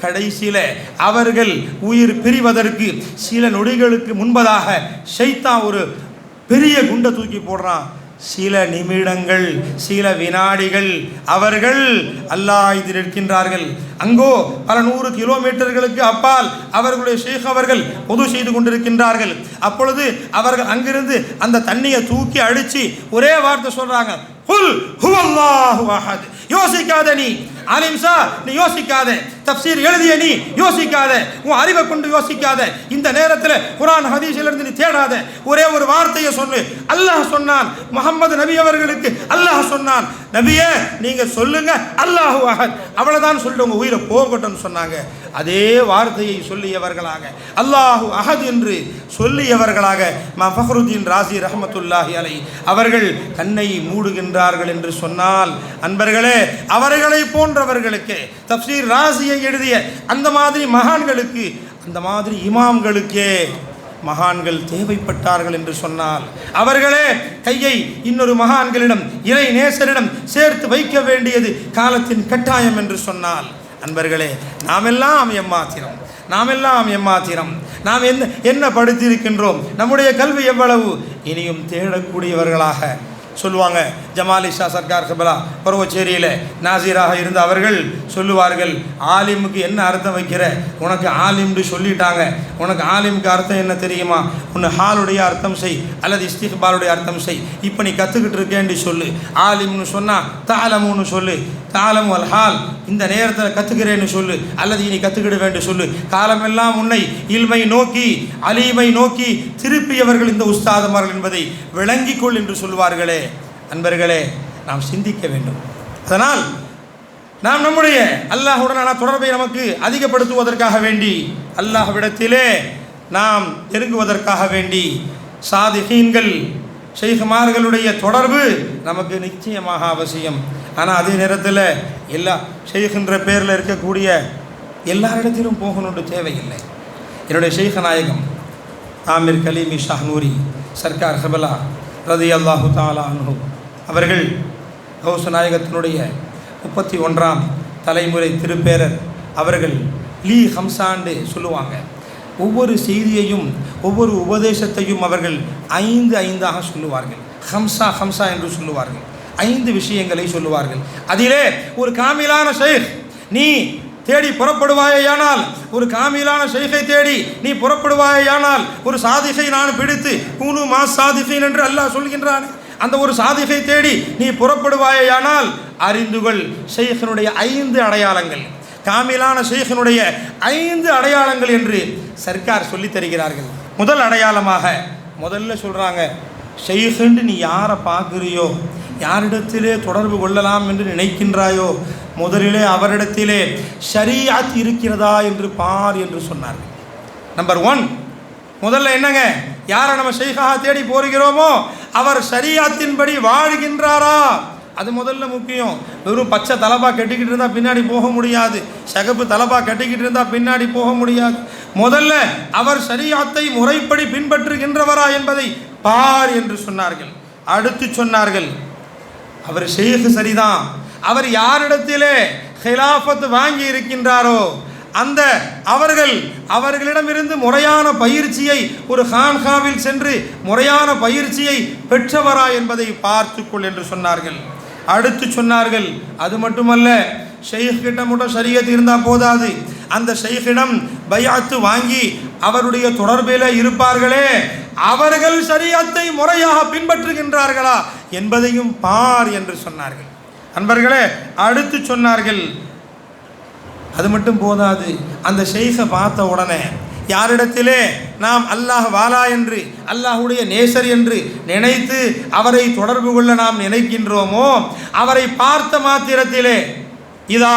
கடைசியில் அவர்கள் உயிர் பிரிவதற்கு சில நொடிகளுக்கு முன்பதாக ஷைத்தான் ஒரு பெரிய குண்டை தூக்கி போடுறான். சில நிமிடங்கள், சில வினாடிகள் அவர்கள் அல்லாஹ் இதில் இருக்கின்றார்கள். அங்கோ பல 100 கிலோமீட்டர்களுக்கு அப்பால் அவர்களுடைய ஷேக் அவர்கள் உது செய்து கொண்டிருக்கின்றார்கள். அப்பொழுது அவர்கள் அங்கிருந்து அந்த தண்ணியை தூக்கி அடித்து ஒரே வார்த்தை சொல்றாங்க, குல் ஹுவல்லாஹு அஹத். யோசிக்காத நீ ஆலிம்சா, நீ யோசிக்காத. தஃப்சீர் எழுதிய நீ யோசிக்காத, உன் அறிவை கொண்டு யோசிக்காத. இந்த நேரத்தில் குர்ஆன் ஹதீஸிலிருந்து நீ தேடாத. ஒரே ஒரு வார்த்தையை சொல்லு. அல்லாஹ் சொன்னான், முஹம்மது நபி அவர்களுக்கு அல்லாஹ் சொன்னான், நபியே நீங்க சொல்லுங்க அல்லாஹு அஹத், அவ்வளவுதான் சொல்லிட்டு உங்க உயிரை போகட்டும்னு சொன்னாங்க. அதே வார்த்தையை சொல்லியவர்களாக, அல்லாஹு அஹத் என்று சொல்லியவர்களாக ஃபக்ருத்தீன் ராசி ரஹமத்துல்லாஹி அலை அவர்கள் கண்ணை மூடுகின்றார்கள் என்று சொன்னால், அன்பர்களே, அவர்களை போன்றவர்களுக்கு, தஃப்சீர் ராசியை எழுதிய அந்த மாதிரி மகான்களுக்கு, அந்த மாதிரி இமாம்களுக்கே மகான்கள் தேவைப்பட்டார்கள் என்று சொன்னால், அவர்களே கையை இன்னொரு மகான்களிடம், இறை நேசரிடம் சேர்த்து வைக்க வேண்டியது காலத்தின் கட்டாயம் என்று சொன்னால், அன்பர்களே, நாமெல்லாம் எம்மாத்திரம், நாமெல்லாம் எம்மாத்திரம். நாம் என்ன படித்திருக்கின்றோம்? நம்முடைய கல்வி எவ்வளவு? இனியும் தேடக்கூடியவர்களாக சொல்லுவாங்க. ஜமாலி ஷா சர்க்கார் கபலா பருவச்சேரியில் நாசிராக இருந்த அவர்கள் சொல்லுவார்கள், ஆலிமுக்கு என்ன அர்த்தம் வைக்கிற? உனக்கு ஆலிம்னு சொல்லிட்டாங்க, உனக்கு ஆலிமுக்கு அர்த்தம் என்ன தெரியுமா? ஒன்று ஹாலுடைய அர்த்தம் செய், அல்லது இஸ்திக்பாலுடைய அர்த்தம் செய். இப்போ நீ கற்றுக்கிட்டு இருக்கேன்னு சொல்லு. ஆலிம்னு சொன்னால் தாலமுன்னு சொல்லு, தாலம் அல் ஹால், இந்த நேரத்தில் கற்றுக்கிறேன்னு சொல்லு, அல்லது இனி கற்றுக்கிட வேண்டும் சொல்லு. காலமெல்லாம் உன்னை இல்மை நோக்கி, அலீமை நோக்கி திருப்பியவர்கள் இந்த உஸ்தாதுமார்கள் என்பதை விளங்கிக்கொள் என்று சொல்வார்களே. அன்பர்களே, நாம் சிந்திக்க வேண்டும். அதனால் நாம் நம்முடைய அல்லாஹுடனான தொடர்பை நமக்கு அதிகப்படுத்துவதற்காக வேண்டி, அல்லாஹ்விடத்திலே நாம் நெருங்குவதற்காக வேண்டி, சாதிகீன்கள் ஷைஹ்மார்களுடைய தொடர்பு நமக்கு நிச்சயமாக அவசியம். ஆனால் அதே நேரத்தில் எல்லா ஷைஹ்ன்ற பேரில் இருக்கக்கூடிய எல்லாரிடத்திலும் போகணுன்ற தேவையில்லை. என்னுடைய ஷைஹ் நாயகம் ஆமிர் கலீமி ஷாஹ்னூரி சர்க்கார் கபலா ரலியல்லாஹு தஆலா அன்ஹு அவர்கள் கௌஸ் நாயகத்தினுடைய 31ஆம் தலைமுறை திருப்பேரர். அவர்கள் லீ ஹம்சாண்டு சொல்லுவாங்க. ஒவ்வொரு செய்தியையும், ஒவ்வொரு உபதேசத்தையும் அவர்கள் 5 சொல்லுவார்கள். ஹம்சா ஹம்சா என்று சொல்லுவார்கள். 5 விஷயங்களை சொல்லுவார்கள். அதிலே ஒரு காமிலான ஷைக் நீ தேடி புறப்படுவாயானால், ஒரு காமிலான ஷைகை தேடி நீ புறப்படுவாயானால், ஒரு சாதிகை நான் பிடித்து கூனு மா சாதிகீன் என்று அல்லாஹ் சொல்கின்றான், அந்த ஒரு சாதிகை தேடி நீ புறப்படுவாயானால் அறிந்துகள் ஷைഖினுடைய 5 அடையாளங்கள், காமிலான ஷைഖினுடைய 5 அடையாளங்கள் என்று சர்க்கார் சொல்லி தருகிறார்கள். முதல் அடையாளமாக முதல்ல சொல்கிறாங்க, ஷைഖுன்னு நீ யாரை பார்க்குறியோ, யாரிடத்திலே தொடர்பு கொள்ளலாம் என்று நினைக்கின்றாயோ, முதலிலே அவரிடத்திலே ஷரீஅத் இருக்கிறதா என்று பார் என்று சொன்னார்கள். நம்பர் 1, முதல்ல என்னங்க, யாரை நம்ம ஷைഖாக தேடி போகிறோமோ அவர் ஷரீஅத்தின்படி வாழ்கின்றாரா, அது முதல்ல முக்கியம். வெறும் பச்சை தலபா கட்டிக்கிட்டு இருந்தால் பின்னாடி போக முடியாது, சகப்பு தலபா கட்டிக்கிட்டு இருந்தால் பின்னாடி போக முடியாது. முதல்ல அவர் ஷரீஅத்தை முறைப்படி பின்பற்றுகின்றவரா என்பதை பார் என்று சொன்னார்கள். அடுத்து சொன்னார்கள், அவர் ஷேக் சரிதான், அவர் யாரிடத்திலே ஹிலாஃபத் வாங்கி இருக்கின்றாரோ அந்த அவர்களிடமிருந்து முறையான பயிற்சியை ஒரு ஹான்காவில் சென்று முறையான பயிற்சியை பெற்றவரா என்பதை பார்த்துக்கொள் என்று சொன்னார்கள். அடுத்து சொன்னார்கள், அது மட்டுமல்ல, ஷெய்க் கிட்ட மட்டும் ஷரியத் இருந்தால் போதாது, அந்த ஷெய்கிடம் பைஅத்து வாங்கி அவருடைய தொடர்பில் இருப்பார்களே அவர்கள் ஷரியத்தை முறையாக பின்பற்றுகின்றார்களா என்பதையும் பார் என்று சொன்னார்கள். அன்பர்களே, அடுத்து சொன்னார்கள், அது மட்டும் போதாது, அந்த ஷெய்கை பார்த்த உடனே யாரிடத்திலே நாம் அல்லாஹ் வாலா என்று அல்லாஹுடைய நேசர் என்று நினைத்து அவரை தொடர்பு கொள்ள நாம் நினைக்கின்றோமோ அவரை பார்த்த மாத்திரத்திலே இதா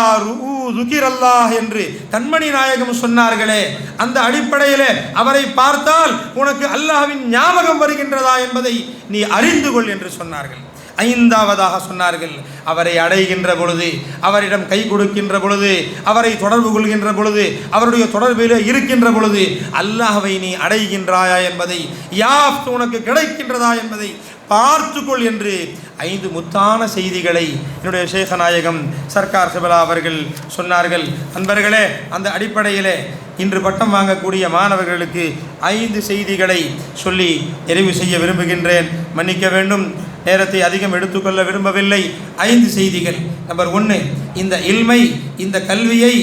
ருகிரல்லாஹ் என்று கண்மணி நாயகம் சொன்னார்களே, அந்த அடிப்படையிலே அவரை பார்த்தால் உனக்கு அல்லாஹ்வின் ஞாபகம் வருகின்றதா என்பதை நீ அறிந்து கொள் என்று சொன்னார்கள். ஐந்தாவதாக சொன்னார்கள், அவரை அடைகின்ற பொழுது, அவரிடம் கை கொடுக்கின்ற பொழுது, அவரை தொடர்பு கொள்கின்ற பொழுது, அவருடைய தொடர்பில் இருக்கின்ற பொழுது அல்லாஹ்வை நீ அடைகின்றாயா என்பதை, யாஃப்த் உனக்கு கிடைக்கின்றதா என்பதை பார்த்துக்கொள் என்று 5 முத்தான செய்திகளை என்னுடைய ஷேக் நாயகம் சர்க்கார் சிபலா அவர்கள் சொன்னார்கள். அன்பர்களே, அந்த அடிப்படையிலே இன்று பட்டம் வாங்கக்கூடிய மாணவர்களுக்கு 5 செய்திகளை சொல்லி நிறைவு செய்ய விரும்புகின்றேன். மன்னிக்க வேண்டும், நேரத்தை அதிகம் எடுத்துக்கொள்ள விரும்பவில்லை. 5 செய்திகள். நம்பர் 1, இந்த இல்மை, இந்த கல்வியை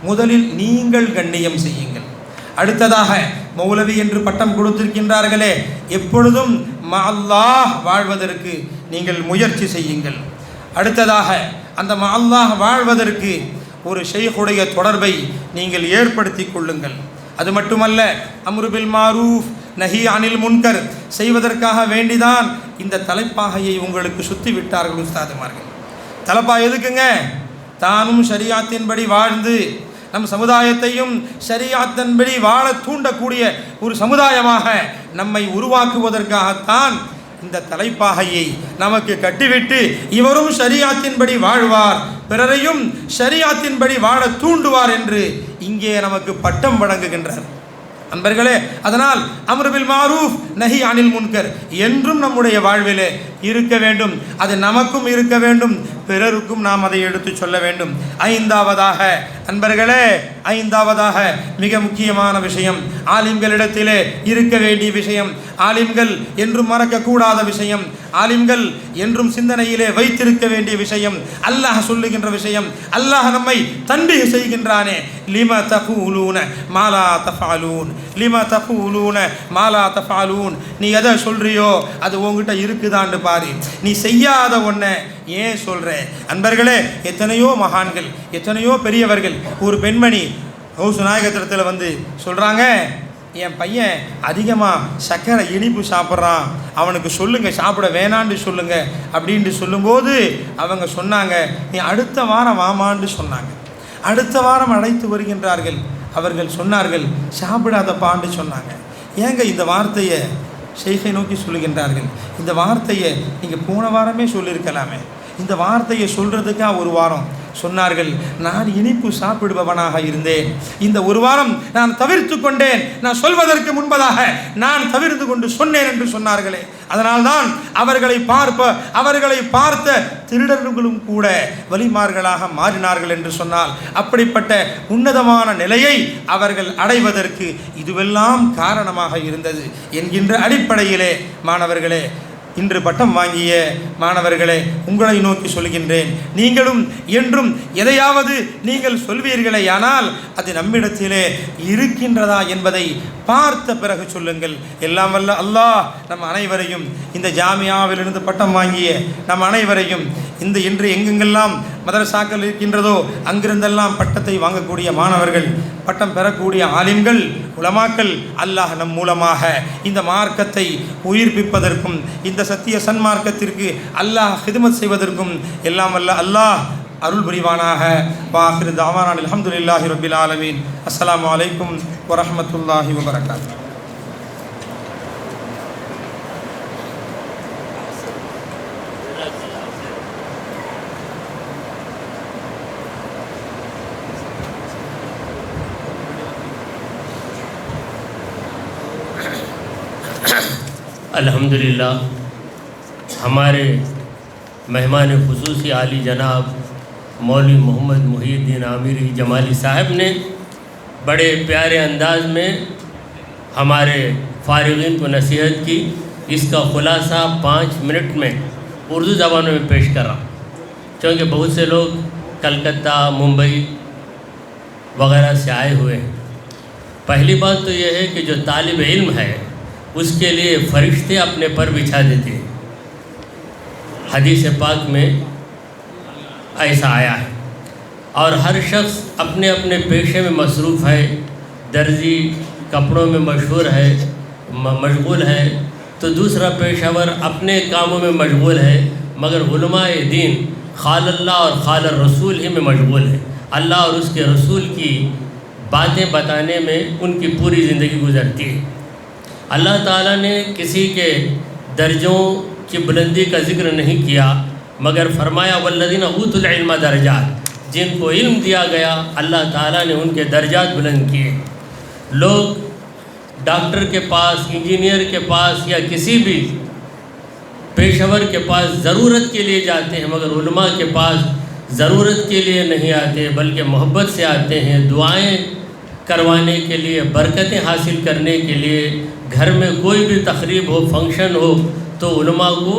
முதலில் நீங்கள் கண்ணியம் செய்யுங்கள். அடுத்ததாக, மௌலவி என்று பட்டம் கொடுத்திருக்கின்றார்களே, எப்பொழுதும் அல்லாஹ் வாழ்வதற்கு நீங்கள் முயற்சி செய்யுங்கள். அடுத்ததாக, அந்த அல்லாஹ் வாழ்வதற்கு ஒரு ஷெய்குடைய தொடர்பை நீங்கள் ஏற்படுத்தி கொள்ளுங்கள். அது மட்டுமல்ல, அம்ரு பில் மாரூஃப் நஹி அனில் முன்கர் செய்வதற்காக வேண்டிதான் இந்த தலைப்பாகையை உங்களுக்கு சுற்றி விட்டார்கள் உஸ்தாதுமார்கள். தலைப்பா எதுக்குங்க? தானும் ஷரியாத்தின்படி வாழ்ந்து நம் சமுதாயத்தையும் ஷரியாத்தின்படி வாழ தூண்டக்கூடிய ஒரு சமுதாயமாக நம்மை உருவாக்குவதற்காகத்தான் இந்த தலைப்பாகையை நமக்கு கட்டிவிட்டு இவரும் ஷரியாத்தின்படி வாழ்வார், பிறரையும் ஷரியாத்தின்படி வாழ தூண்டுவார் என்று இங்கே நமக்கு பட்டம் வழங்குகின்றார். அன்பர்களே, அதனால் அம்ரு பில் மாரூஃப் நஹி அனில் முன்கர் என்றும் நம்முடைய வாழ்விலே இருக்க வேண்டும். அது நமக்கும் இருக்க வேண்டும், பிறருக்கும் நாம் அதை எடுத்து சொல்ல வேண்டும். ஐந்தாவதாக அன்பர்களே, மிக முக்கியமான விஷயம், ஆலிம்களிடத்திலே இருக்க வேண்டிய விஷயம், ஆலிம்கள் என்றும் மறக்கக்கூடாத விஷயம், ஆலிம்கள் என்றும் சிந்தனையிலே வைத்திருக்க வேண்டிய விஷயம், அல்லாஹ் சொல்லுகின்ற விஷயம். அல்லாஹ் நம்மை தன்பீஹ் செய்கின்றானே, லிம தகூலூன மாலா தஃஅலூன், லிம தகூலூன மாலா தஃஅலூன். நீ எதை சொல்றியோ அது உங்ககிட்ட இருக்குதான்னு பாரு, நீ செய்யாத ஒன்றை ஏன் சொல்ற? அன்பர்களே, எத்தனையோ மகான்கள், எத்தனையோ பெரியவர்கள், ஒரு பெண்மணி ஹவுஸ் நாயகத்திரத்தில் வந்து சொல்கிறாங்க, என் பையன் அதிகமாக சர்க்கரை இனிப்பு சாப்பிட்றான், அவனுக்கு சொல்லுங்கள் சாப்பிட வேணான்னு சொல்லுங்கள் அப்படின்ட்டு சொல்லும்போது அவங்க சொன்னாங்க, நீ அடுத்த வாரம் வாமான்னு சொன்னாங்க. அடுத்த வாரம் அழைத்து வருகின்றார்கள். அவர்கள் சொன்னார்கள், சாப்பிடாதப்பான்னு சொன்னாங்க. ஏங்க இந்த வார்த்தையை ஷெய்கை நோக்கி சொல்லுகின்றார்கள்? இந்த வார்த்தையை நீங்கள் போன வாரமே சொல்லியிருக்கலாமே, இந்த வார்த்தையை சொல்கிறதுக்காக ஒரு வாரம் சொன்னார்கள். நான் இனிப்பு சாப்பிடுபவனாக இருந்தேன், இந்த ஒரு வாரம் நான் தவிர்த்து கொண்டேன், நான் சொல்வதற்கு முன்பதாக நான் தவிர்த்து கொண்டு சொன்னேன் என்று சொன்னார்களே. அதனால்தான் அவர்களை பார்த்த திருடர்களும் கூட வலிமார்களாக மாறினார்கள் என்று சொன்னால், அப்படிப்பட்ட உன்னதமான நிலையை அவர்கள் அடைவதற்கு இதுவெல்லாம் காரணமாக இருந்தது என்கின்ற அடிப்படையிலே மாணவர்களே, இன்று பட்டம் வாங்கிய மாணவர்களே, உங்களை நோக்கி சொல்கின்றேன், நீங்களும் என்றும் எதையாவது நீங்கள் சொல்வீர்களே, ஆனால் அது நம்மிடத்திலே இருக்கின்றதா என்பதை பார்த்த பிறகு சொல்லுங்கள். எல்லாம் வல்ல அல்லாஹ் நம் அனைவரையும், இந்த ஜாமியாவிலிருந்து பட்டம் வாங்கிய நம் அனைவரையும், இந்த இன்று எங்கெங்கெல்லாம் மதரசாக்கள் இருக்கின்றதோ அங்கிருந்தெல்லாம் பட்டத்தை வாங்கக்கூடிய மாணவர்கள், பட்டம் பெறக்கூடிய ஆலிம்கள், உலமாக்கள், அல்லாஹ் நம் மூலமாக இந்த மார்க்கத்தை உயிர்ப்பிப்பதற்கும் இந்த சத்திய சன்மார்க்கத்திற்கு அல்லாஹ் ஹிதமத் செய்வதற்கும் எல்லாம் வல்ல அல்லாஹ் அருள் புரிவானாக. வாஹிரு தாவானா அல்ஹம்துலில்லாஹி ரப்பில் ஆலமீன். அஸ்ஸலாமு அலைக்கும் வரஹ்மத்துல்லாஹி வபரகாத்துஹு. अल्हम्दुलिल्लाह, हमारे मेहमान खुसूसी आली जनाब मौलवी मोहम्मद मुहीद्दीन आमिरी जमाली साहब ने बड़े प्यारे अंदाज में हमारे फ़ारिगीन को नसीहत की। इसका ख़ुलासा 5 मिनट में उर्दू ज़बान में पेश कर रहा हूँ, क्योंकि बहुत से लोग कलकत्ता मुंबई वग़ैरह से आए हुए हैं। पहली बात तो यह है कि जो तालिब इल्म है उसके लिए फ़रिश्ते अपने पर बिछा देते हैं। हदीस पाक में ऐसा आया है। और हर शख्स अपने अपने पेशे में मसरूफ़ है। दर्जी कपड़ों में मशहूर है, मशगूल है, तो दूसरा पेशावर अपने कामों में मशगूल है, मगर उलमाए दीन खाल अल्लाह और खाल रसूल ही में मशगूल है। अल्लाह और उसके रसूल की बातें बताने में उनकी पूरी ज़िंदगी गुजरती है। अल्लाह ताला ने किसी के दर्जों की बुलंदी का ज़िक्र नहीं किया, मगर फरमाया वल्लज़ीना ऊतुल इल्म दरजात, जिनको इल्म दिया गया अल्लाह ताला ने उनके दर्जात बुलंद किए। लोग डॉक्टर के पास, इंजीनियर के पास या किसी भी पेशेवर के पास ज़रूरत के लिए जाते हैं, मगर उलमा के पास ज़रूरत के लिए नहीं आते, बल्कि मोहब्बत से आते हैं, दुआएं करवाने के लिए, बरकतें हासिल करने के लिए। घर में कोई भी तकरीब हो, फंक्शन हो, तो उलमा को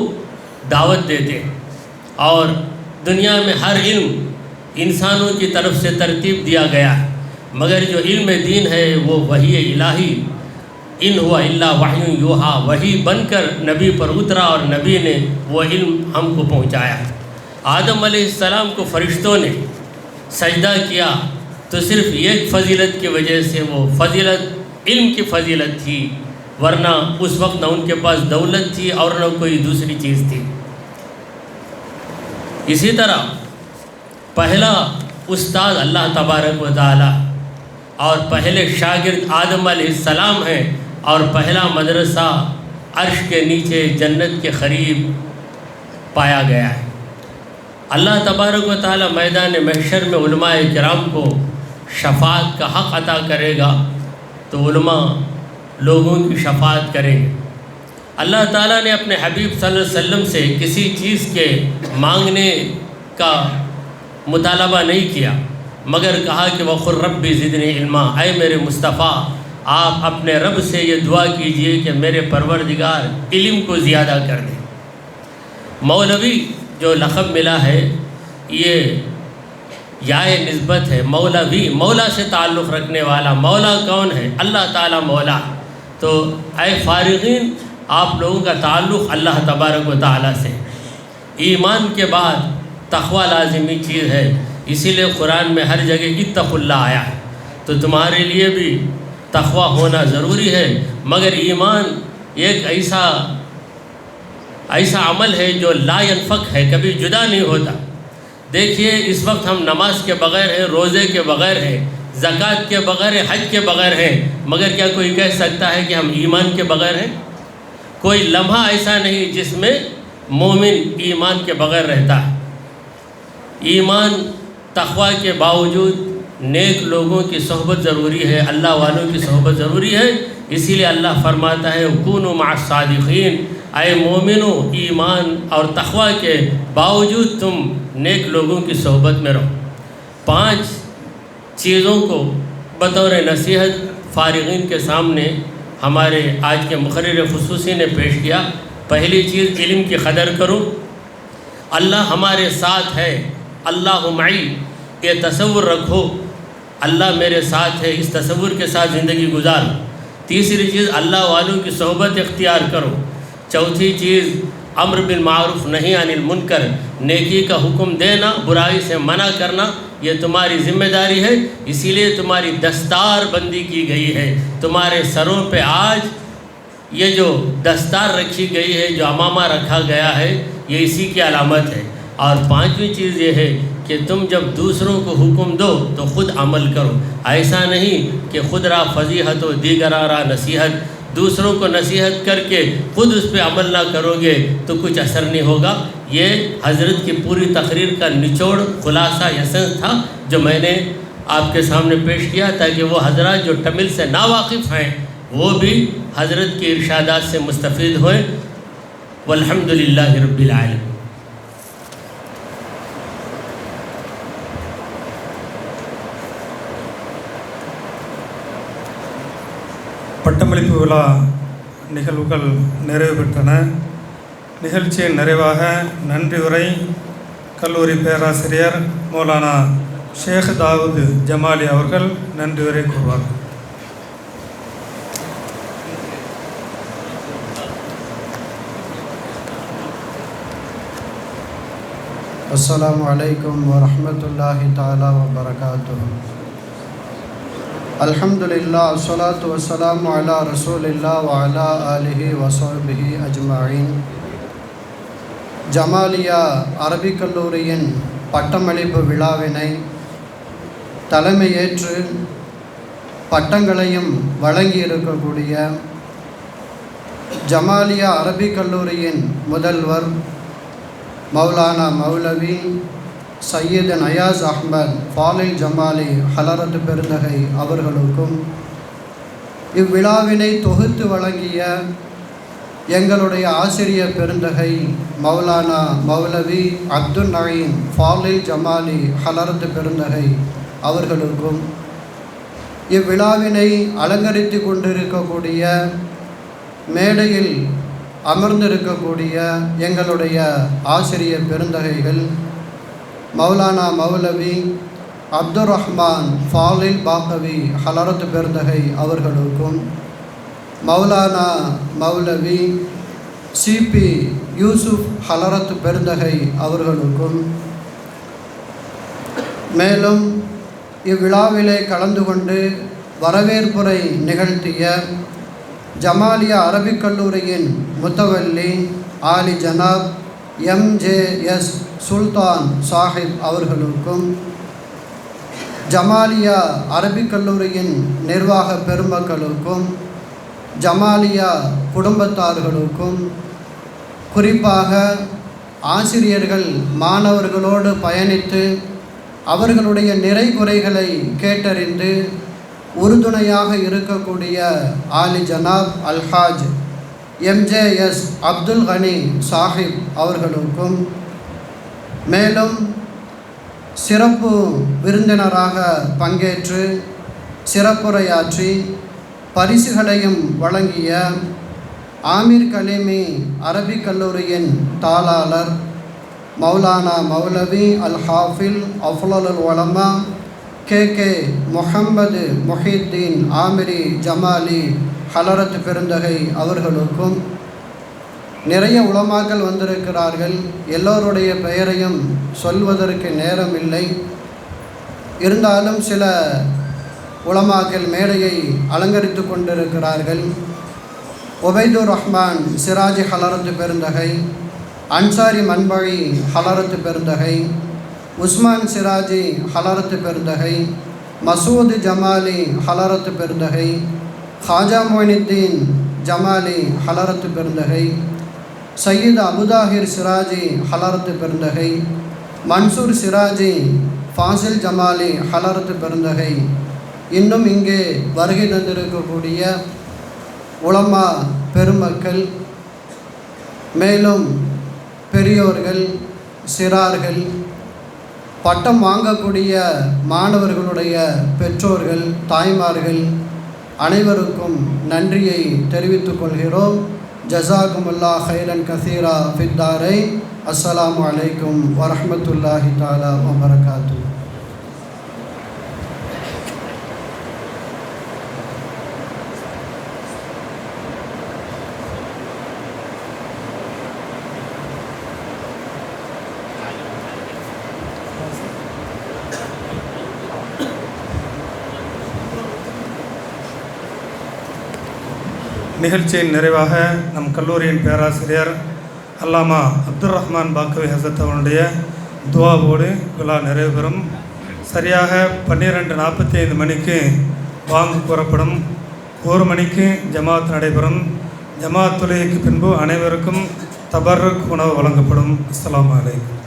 दावत देते हैं। और दुनिया में हर इल्म इंसानों की तरफ से तरतीब दिया गया है, मगर जो इल्म दीन है वो वही इलाही, इन हुआ इल्ला वही यूहा, वही बनकर नबी पर उतरा और नबी ने वो इल्म हमको पहुँचाया। आदम अलैहिस्सलाम को फरिश्तों ने सजदा किया तो सिर्फ़ एक फ़जीलत की वजह से, वो फ़जीलत इल्म की फ़जीलत थी, वरना उस वक्त न उनके पास दौलत थी और न कोई दूसरी चीज़ थी। इसी तरह पहला उस्ताद अल्लाह तबारक व तआला और पहले शागिर्द आदम अलैहिस्सलाम हैं, और पहला मदरसा अर्श के नीचे जन्नत के करीब पाया गया है। अल्लाह तबारक व तआला मैदान महशर में उलमाए किराम को शफ़ाअत का हक़ अता करेगा, तो उलमा लोगों की शफ़ाअत करेंगे। अल्लाह ताला ने अपने हबीब सल्लल्लाहु अलैहि वसल्लम से किसी चीज़ के मांगने का मुतालबा नहीं किया, मगर कहा कि वक़ुल रब्बी ज़िदनी इल्मा, ऐ मेरे मुस्तफ़ा आप अपने रब से ये दुआ कीजिए कि मेरे परवरदिगार इल्म को ज़्यादा कर दें। मौलवी जो लक़ब मिला है ये याए निस्बत है, मौलवी मौला से ताल्लुक़ रखने वाला। मौला कौन है? अल्लाह ताला मौला। तो ऐ फ़ारिगीन, आप लोगों का ताल्लुक़ अल्लाह तबारक व तआला से। ईमान के बाद तक़वा लाज़िमी चीज़ है, इसीलिए कुरान में हर जगह इत्तक़ुल्लाह आया है। तो तुम्हारे लिए भी तक़वा होना ज़रूरी है, मगर ईमान एक ऐसा अमल है जो ला यनफ़क है, कभी जुदा नहीं होता। देखिए इस वक्त हम नमाज के बग़ैर हैं, रोज़े के बग़ैर हैं, ज़कात के बग़ैर हैं, हज के बग़ैर हैं, मगर क्या कोई कह सकता है कि हम ईमान के बग़ैर हैं? कोई लम्हा ऐसा नहीं जिसमें मोमिन ईमान के बग़ैर रहता है। ईमान तक़वा के बावजूद नेक लोगों की सोहबत ज़रूरी है, अल्लाह वालों की सोहबत ज़रूरी है। इसीलिए अल्लाह फरमाता है कूनू मअस सादिक़ीन, ऐ मोमिनो ईमान और तक़वा के बावजूद तुम नेक लोगों की सोहबत में रहो। 5 चीज़ों को बतौर नसीहत फ़ारिगीन के सामने हमारे आज के मुक़र्रिर ख़ुसूसी ने पेश किया। पहली चीज़, इल्म की क़दर करो। अल्लाह हमारे साथ है, अल्लाह मई, ये तसव्वुर रखो, अल्लाह मेरे साथ है, इस तसव्वुर के साथ ज़िंदगी गुजारो। तीसरी चीज़, अल्लाह वालों की सोहबत इख्तियार करो। चौथी चीज़, अम्र बिल मारूफ़ नही अनिल मुनकर, नेकी का हुक्म देना, बुराई से मना करना, ये तुम्हारी ज़िम्मेदारी है। इसीलिए तुम्हारी दस्तार बंदी की गई है। तुम्हारे सरों पे आज ये जो दस्तार रखी गई है, जो अमामा रखा गया है, ये इसी की अलामत है। और 5वीं चीज़ ये है कि तुम जब दूसरों को हुक्म दो तो ख़ुद अमल करो। ऐसा नहीं कि खुद रा फजीहत व दीगरारा नसीहत, दूसरों को नसीहत करके ख़ुद उस पर अमल ना करोगे तो कुछ असर नहीं होगा। ये हज़रत की पूरी तकरीर का निचोड़, खुलासा, एसेंस था जो मैंने आपके सामने पेश किया, ताकि वो हज़रात जो तमिल से नावाकिफ़ हैं वो भी हज़रत के इरशादात से मुस्तफ़ीद होएं। वल्हम्दुलिल्लाहि रब्बिल आलमीन। பட்டமளிப்பு விழா நிகழ்வுகள் நிறைவு பெற்றன. நிகழ்ச்சியின் நிறைவாக நன்றி உரை கல்லூரி பேராசிரியர் மௌலானா ஷேக் தாவூத் ஜமாலி அவர்கள் நன்றி உரை கூறுவார்கள். அஸ்ஸலாமு அலைக்கும் வரஹ்மத்துல்லாஹி தஆலா வபரகாத்துஹு. அல்ஹம்துலில்லாஹ் அஸ்ஸலாத்து வஸ்ஸலாமு அலா ரசூலில்லாஹ் வ அலா ஆலிஹி வஸஹ்பிஹி அஜ்மஈன். ஜமாலியா அரபிக் கல்லூரியின் பட்டமளிப்பு விழாவினை தலைமையேற்று பட்டங்களையும் வழங்கியிருக்கக்கூடிய ஜமாலியா அரபிக் கல்லூரியின் முதல்வர் மௌலானா மௌலவி சையீத் நயாஸ் அஹ்மத் ஃபாலில் ஜமாலி ஹலரத் பெருந்தகை அவர்களுக்கும், இவ்விழாவினை தொகுத்து வழங்கிய எங்களுடைய ஆசிரியர் பெருந்தகை மௌலானா மௌலவி அப்துல் நயீம் ஃபாலில் ஜமாலி ஹலரத் பெருந்தகை அவர்களுக்கும், இவ்விழாவினை அலங்கரித்து கொண்டிருக்கக்கூடிய மேடையில் அமர்ந்திருக்கக்கூடிய எங்களுடைய ஆசிரியர் பெருந்தகைகள் மௌலானா மௌலவி அப்துல் ரஹ்மான் ஃபாலில் பாக்கவி ஹலரத் பெருந்தகை அவர்களுக்கும், மௌலானா மௌலவி சிபி யூசுப் ஹலரத் பெருந்தகை அவர்களுக்கும், மேலும் இவ்விழாவிலே கலந்து கொண்டு வரவேற்புரை நிகழ்த்திய ஜமாலியா அரபிக் கல்லூரியின் முத்தவல்லி ஆலி ஜனாப் MJS சுல்தான் சாஹிப் அவர்களுக்கும், ஜமாலியா அரபிக் கல்லூரியின் நிர்வாக பெருமக்களுக்கும், ஜமாலியா குடும்பத்தார்களுக்கும், குறிப்பாக ஆசிரியர்கள் மாணவர்களோடு பயணித்து அவர்களுடைய நிறை குறைகளை கேட்டறிந்து உறுதுணையாக இருக்கக்கூடிய ஆலி ஜனாப் அல்ஹாஜ் MJS அப்துல் கனி சாஹிப் அவர்களுக்கும், மேலும் சிறப்பு விருந்தினராக பங்கேற்று சிறப்புரையாற்றி பரிசுகளையும் வழங்கிய ஆமீர் கலீமி அரபிக் கல்லூரியின் தாளாளர் மௌலானா மௌலவி அல் ஹாஃபில் அஃலல் உலமா KK முஹம்மது முஹித்தீன் ஆமிரி ஜமாலி ஹலரத் பெருந்தகை அவர்களுக்கும், நிறைய உலமாக்கள் வந்திருக்கிறார்கள். எல்லோருடைய பெயரையும் சொல்வதற்கு நேரம் இல்லை. இருந்தாலும் சில உலமாக்கள் மேடையை அலங்கரித்து கொண்டிருக்கிறார்கள். உபைதுர் ரஹ்மான் சிராஜி ஹலரத் பெருந்தகை, அன்சாரி மன்பழி ஹலரத் பெருந்தகை, உஸ்மான் சிராஜி ஹலரத் பெருந்தகை, மசூத் ஜமாலி ஹலரத் பெருந்தகை, ஹாஜா மொயினுத்தீன் ஜமாலி ஹலரத் பெருந்தகை, சையீத் அபுதாஹிர் சிராஜி ஹலரத் பெருந்தகை, மன்சூர் சிராஜி ஃபாசில் ஜமாலி ஹலரத் பெருந்தகை, இன்னும் இங்கே வருகை தந்திருக்கக்கூடிய உலமா பெருமக்கள், மேலும் பெரியோர்கள், சிறார்கள், பட்டம் வாங்கக்கூடிய மாணவர்களுடைய பெற்றோர்கள், தாய்மார்கள் அனைவருக்கும் நன்றியை தெரிவித்துக் கொள்கிறோம். ஜஸாகுமுல்லாஹ் ஹைரன் கசீரா ஃபித்தாரை. அஸ்ஸலாமு அலைக்கும் வரஹ்மத்துல்லாஹி தஆலா வபரகாத்துஹு. நிகழ்ச்சியின் நிறைவாக நம் கல்லூரியின் பேராசிரியர் அல்லாமா அப்துல் ரஹ்மான் பாக்கவி ஹசரத் அவருடைய துவாவோடு விழா நிறைவு பெறும். சரியாக 12:45 மணிக்கு வாங்கு கூறப்படும். 1 மணிக்கு ஜமாத் நடைபெறும். ஜமாத் தொழுகைக்கு பின்பு அனைவருக்கும் தபர்ருக் உணவு வழங்கப்படும். அஸ்ஸலாமு அலைக்கும்.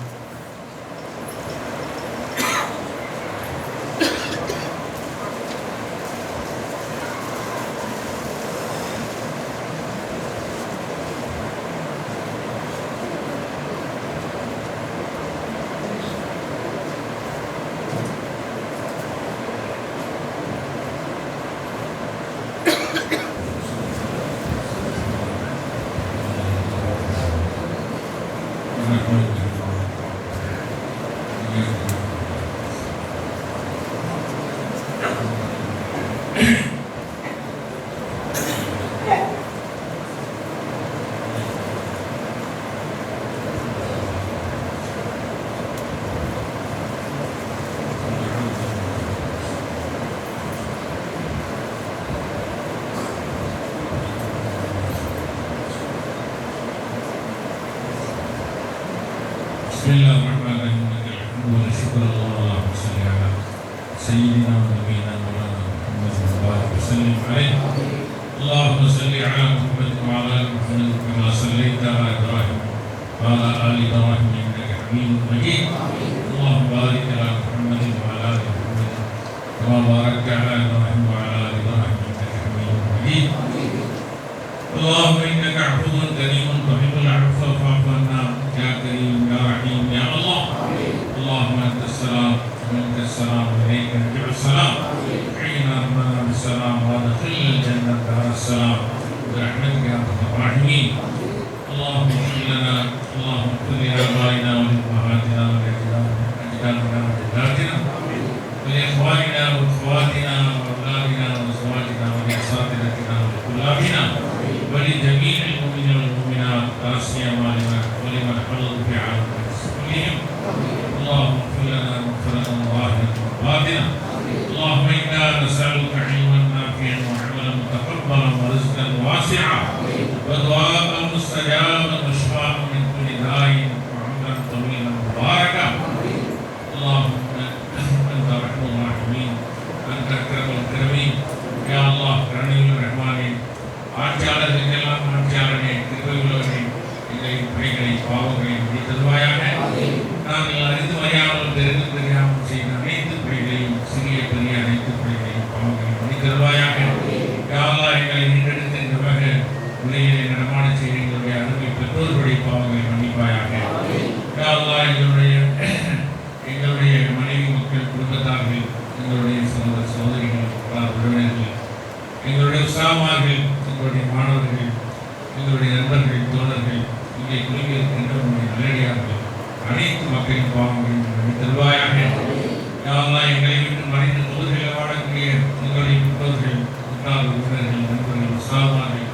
بسم الله الرحمن الرحيم لك الحمد والشكر اللهم صل على سيدنا ونبينا مولانا محمد وبارك وسلم عليه. اللهم صل على محمد وعلى ال محمد كما صليت على ابراهيم وعلى ال ابراهيم انك حميد مجيد. اللهم بارك على محمد وعلى ال محمد كما باركت على ابراهيم وعلى ال ابراهيم انك حميد مجيد. اللهم انك عفو كريم تحب العفو فاعف عنا يا كريم يا رحيم يا الله. اللهم انت السلام ومنك السلام واليك نرجع السلام. حين ربنا بالسلام وادخل الجنه دار السلام برحمتك يا ارحم الراحمين. اللهم اغفر لنا، اللهم اغفر لابائنا ولامهاتنا ولاجدادنا وجداتنا ولاخواننا واخواتنا واولادنا وازواجنا ولاساتذتنا ولطلابنا ولجميع المؤمنين والمؤمنات لا سيما ولمن حضروا في عالم كلهم. اللهم اغفر لنا مغفرة ظاهرة وباطنة. اللهم انا نسألك علما نافعا وعملا متقبلا ورزقا واسعا ودعاء مستجابا وشفاء من كل داء وعمرا طويلا مباركا. اللهم انت ارحم الراحمين، انت اكرم الاكرمين. يا الله كريم الرحمن ஆட்சியாளர்களுக்கெல்லாம் ஆட்சியாளனே, திருவள்ளுவரே, எங்களின் பிழைகளை பாவங்களை மன்னித்தருவாயாக. நாங்கள் அறிந்து அறியாமல் தெரிந்து தெரியாமல் செய்த அனைத்து பிழைகளையும், சிறிய பெரிய அனைத்து பிழைகளையும் பாவங்களையும் மன்னித்தருவாயாக. யா அல்லாஹ் எங்களை மீட்டெடுத்து இந்த வக உலகிலே நடமாட செய்த எங்களுடைய அருமை பெற்றோர்களுடைய பாவங்களை மன்னிப்பாயாக. யா அல்லாஹ் எங்களுடைய மனைவி மக்கள், குடும்பத்தார்கள், எங்களுடைய சகோதர சகோதரிகள், உறவினர்கள், எங்களுடைய உற்சாகமார்கள், எங்களுடைய மாணவர்கள், எங்களுடைய நண்பர்கள், தோழர்கள், இங்கே குழுவியிருக்கின்ற உங்களுடைய நல்லடியார்கள், அனைத்து மக்களின் பாவங்களையும் மன்னித்தருவாயாக. யா அல்லாஹ் எங்களை விட்டு மறைந்த தொழில்களில் வாழக்கூடிய எங்களுடைய முன்னோர்கள், உற்றார் உறவினர்கள், நண்பர்கள், உற்சாகமார்கள்,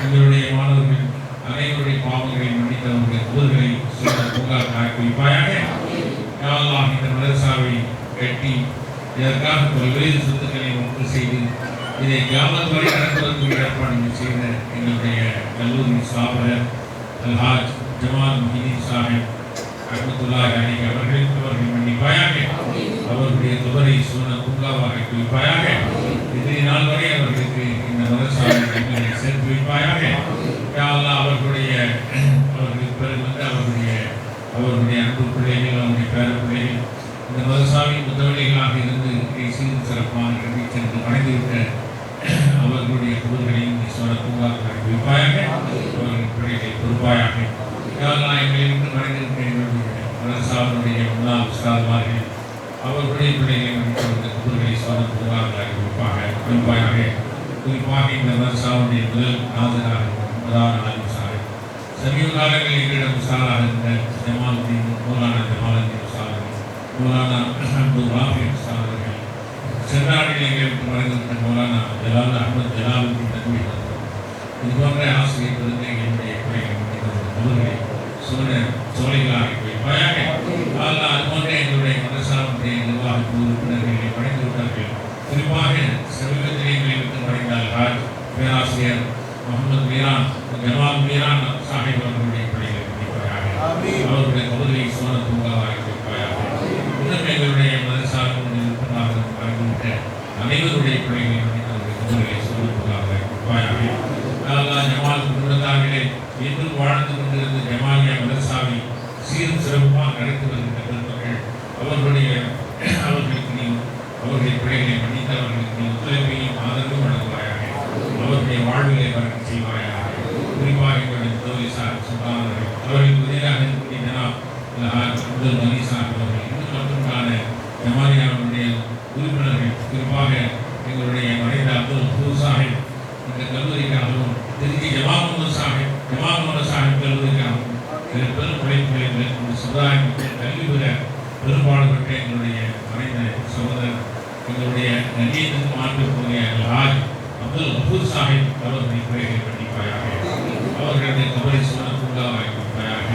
எங்களுடைய மாணவர்கள் அனைவருடைய பாவங்களை மன்னித்தவர்கள் தொழில்களை சொந்த பூங்காக ஆக்கி வைப்பாயாக. யா அல்லாஹ் இந்த மதரசாவை கட்டி இதற்காக பல்வேறு சொத்துக்களை ஒன்று செய்து இதை கிராமத்து வரை நடத்துவதற்கு ஏற்பாடு செய்த எங்களுடைய கல்லூரி ஸ்தாபகர் அல்ஹாஜ் ஜமால் முஹிதீன் சாஹிப் ரஹ்மத்துல்லாஹி அலைஹி அவர்கள் மன்னிப்பாயாக. அவர்களுடைய துவரை சுவன பூங்காவாக வைப்பாயாக. இன்றைய நாள் வரை அவர்களுக்கு இந்த மதரசாவை சேர்த்து வைப்பாயாக. யா அல்லாஹ் அவர்களுக்கு பிறகு வந்து அவர்களுடைய அன்பு பிள்ளைகள், அவருடைய பேர பிள்ளைகள் இந்த மதரசாவின் முத்தவழிகளாக இருந்து சீரும் சிறப்பான கல்வி சென்று அடைந்துவிட்ட அவர்களுடைய பொருள்களையும் ஈஸ்வர பூங்காக்களை வைப்பாயாக. அவர்களின் பிள்ளைகளை பொறுப்பாயாக. யாரெல்லாம் எங்களிலிருந்து மறைந்திருக்கிற எங்களுடைய மதரசாவினுடைய முன்னாள் உஸ்தாதுமார்கள் அவர்களுடைய பிள்ளைகளை மன்னித்தவர்கள் பொருள்களை ஈஸ்வர பூங்காக்களாக வைப்பாயாக. குறிப்பாக இந்த மதரசாவுடைய முதல் நாதராக முதலான ஆலிம் சாஹிப், சமீப காலங்களில் எங்களிடம் உஸ்தாதாக இருந்த ஜமாலுதீன் மௌலானா ஜமாலுதீன் உஸ்தாதுகள், மௌலானா அப்துல் ராஃபி உஸ்தாதுகள், சென்றாடில் எங்களுக்கு மறைந்திருந்த மௌலானா ஜலால் அஹமத் ஜலாலுதீன் நபி, இது போன்ற ஆசிரியர் பெருந்த எங்களுடைய பிள்ளைகளை சோலைகளாக வைப்பாயாக. அது போன்ற எங்களுடைய மதரசாவுடைய நிர்வாக உறுப்பினர்களை படைத்து விட்டார்கள். குறிப்பாக சமீபத்தில் எங்களை விட்டு மறைந்தால் பேராசிரியர் முகமது மீரான், ஜமால் மீரான் சாஹிப் அவர்களுடைய பிள்ளைகளை வைப்பாயாக. அவர்களுடைய கபலை சோன பூங்காவாக வைப்பாயாக. இன்னும் எங்களுடைய மதரசாவினுடைய உறுப்பினராக மறைந்துவிட்ட அனைவருடைய பிள்ளைகளை அவருடைய கபலை சோன பூங்காவாக வைப்பாயாக. ஜமால் குடும்பத்தார்களே இன்னும் வாழ்ந்து கொண்டிருந்த ஜமாலியா மதரசாவை சீரும் சிறப்பாக நடத்தி வருகின்ற பெருமக்கள் அவர்களுக்கு நீ அவர்களுடைய பிள்ளைகளை மன்னித்து அவர்களுக்கு நீ ஒத்துழைப்பையும் ஆதரவும் வழங்குவாயாக. அவர்களுடைய வாழ்விலை வரக்க செய்வாயாக. குறிப்பாக எங்களுடைய முதல்வி சார் சுல்தானர்கள், அவர்களுக்கு உதவியாக இருக்கக்கூடிய ஜனாப் அப்துல் மலி சாஹிப் அவர்கள், இன்னும் மட்டும்கான ஜமாலியாவுடைய உறுப்பினர்கள், குறிப்பாக எங்களுடைய மறைந்த அப்துல் ஹூர் சாஹிப் இந்த கல்லூரிக்காகவும், திருச்சி ஜமால் முகமது சாஹிப் கல்லூரிக்காகவும் பெரும் உழைப்புகளை மேற்கொண்டு சமுதாயம் கல்வி பெற பெரும்பாடுபட்ட எங்களுடைய மறைந்த சகோதரர், எங்களுடைய நன்றியத்துக்கு மாற்றக்கூடிய அல்ஹாஜ் அப்துல் ஹூர் சாஹிப் அவர்களின் பிள்ளைகளை கண்டிப்பாயாக. அவர்களுடைய கபலை சுவன பூங்காவாக வைப்பாயாக.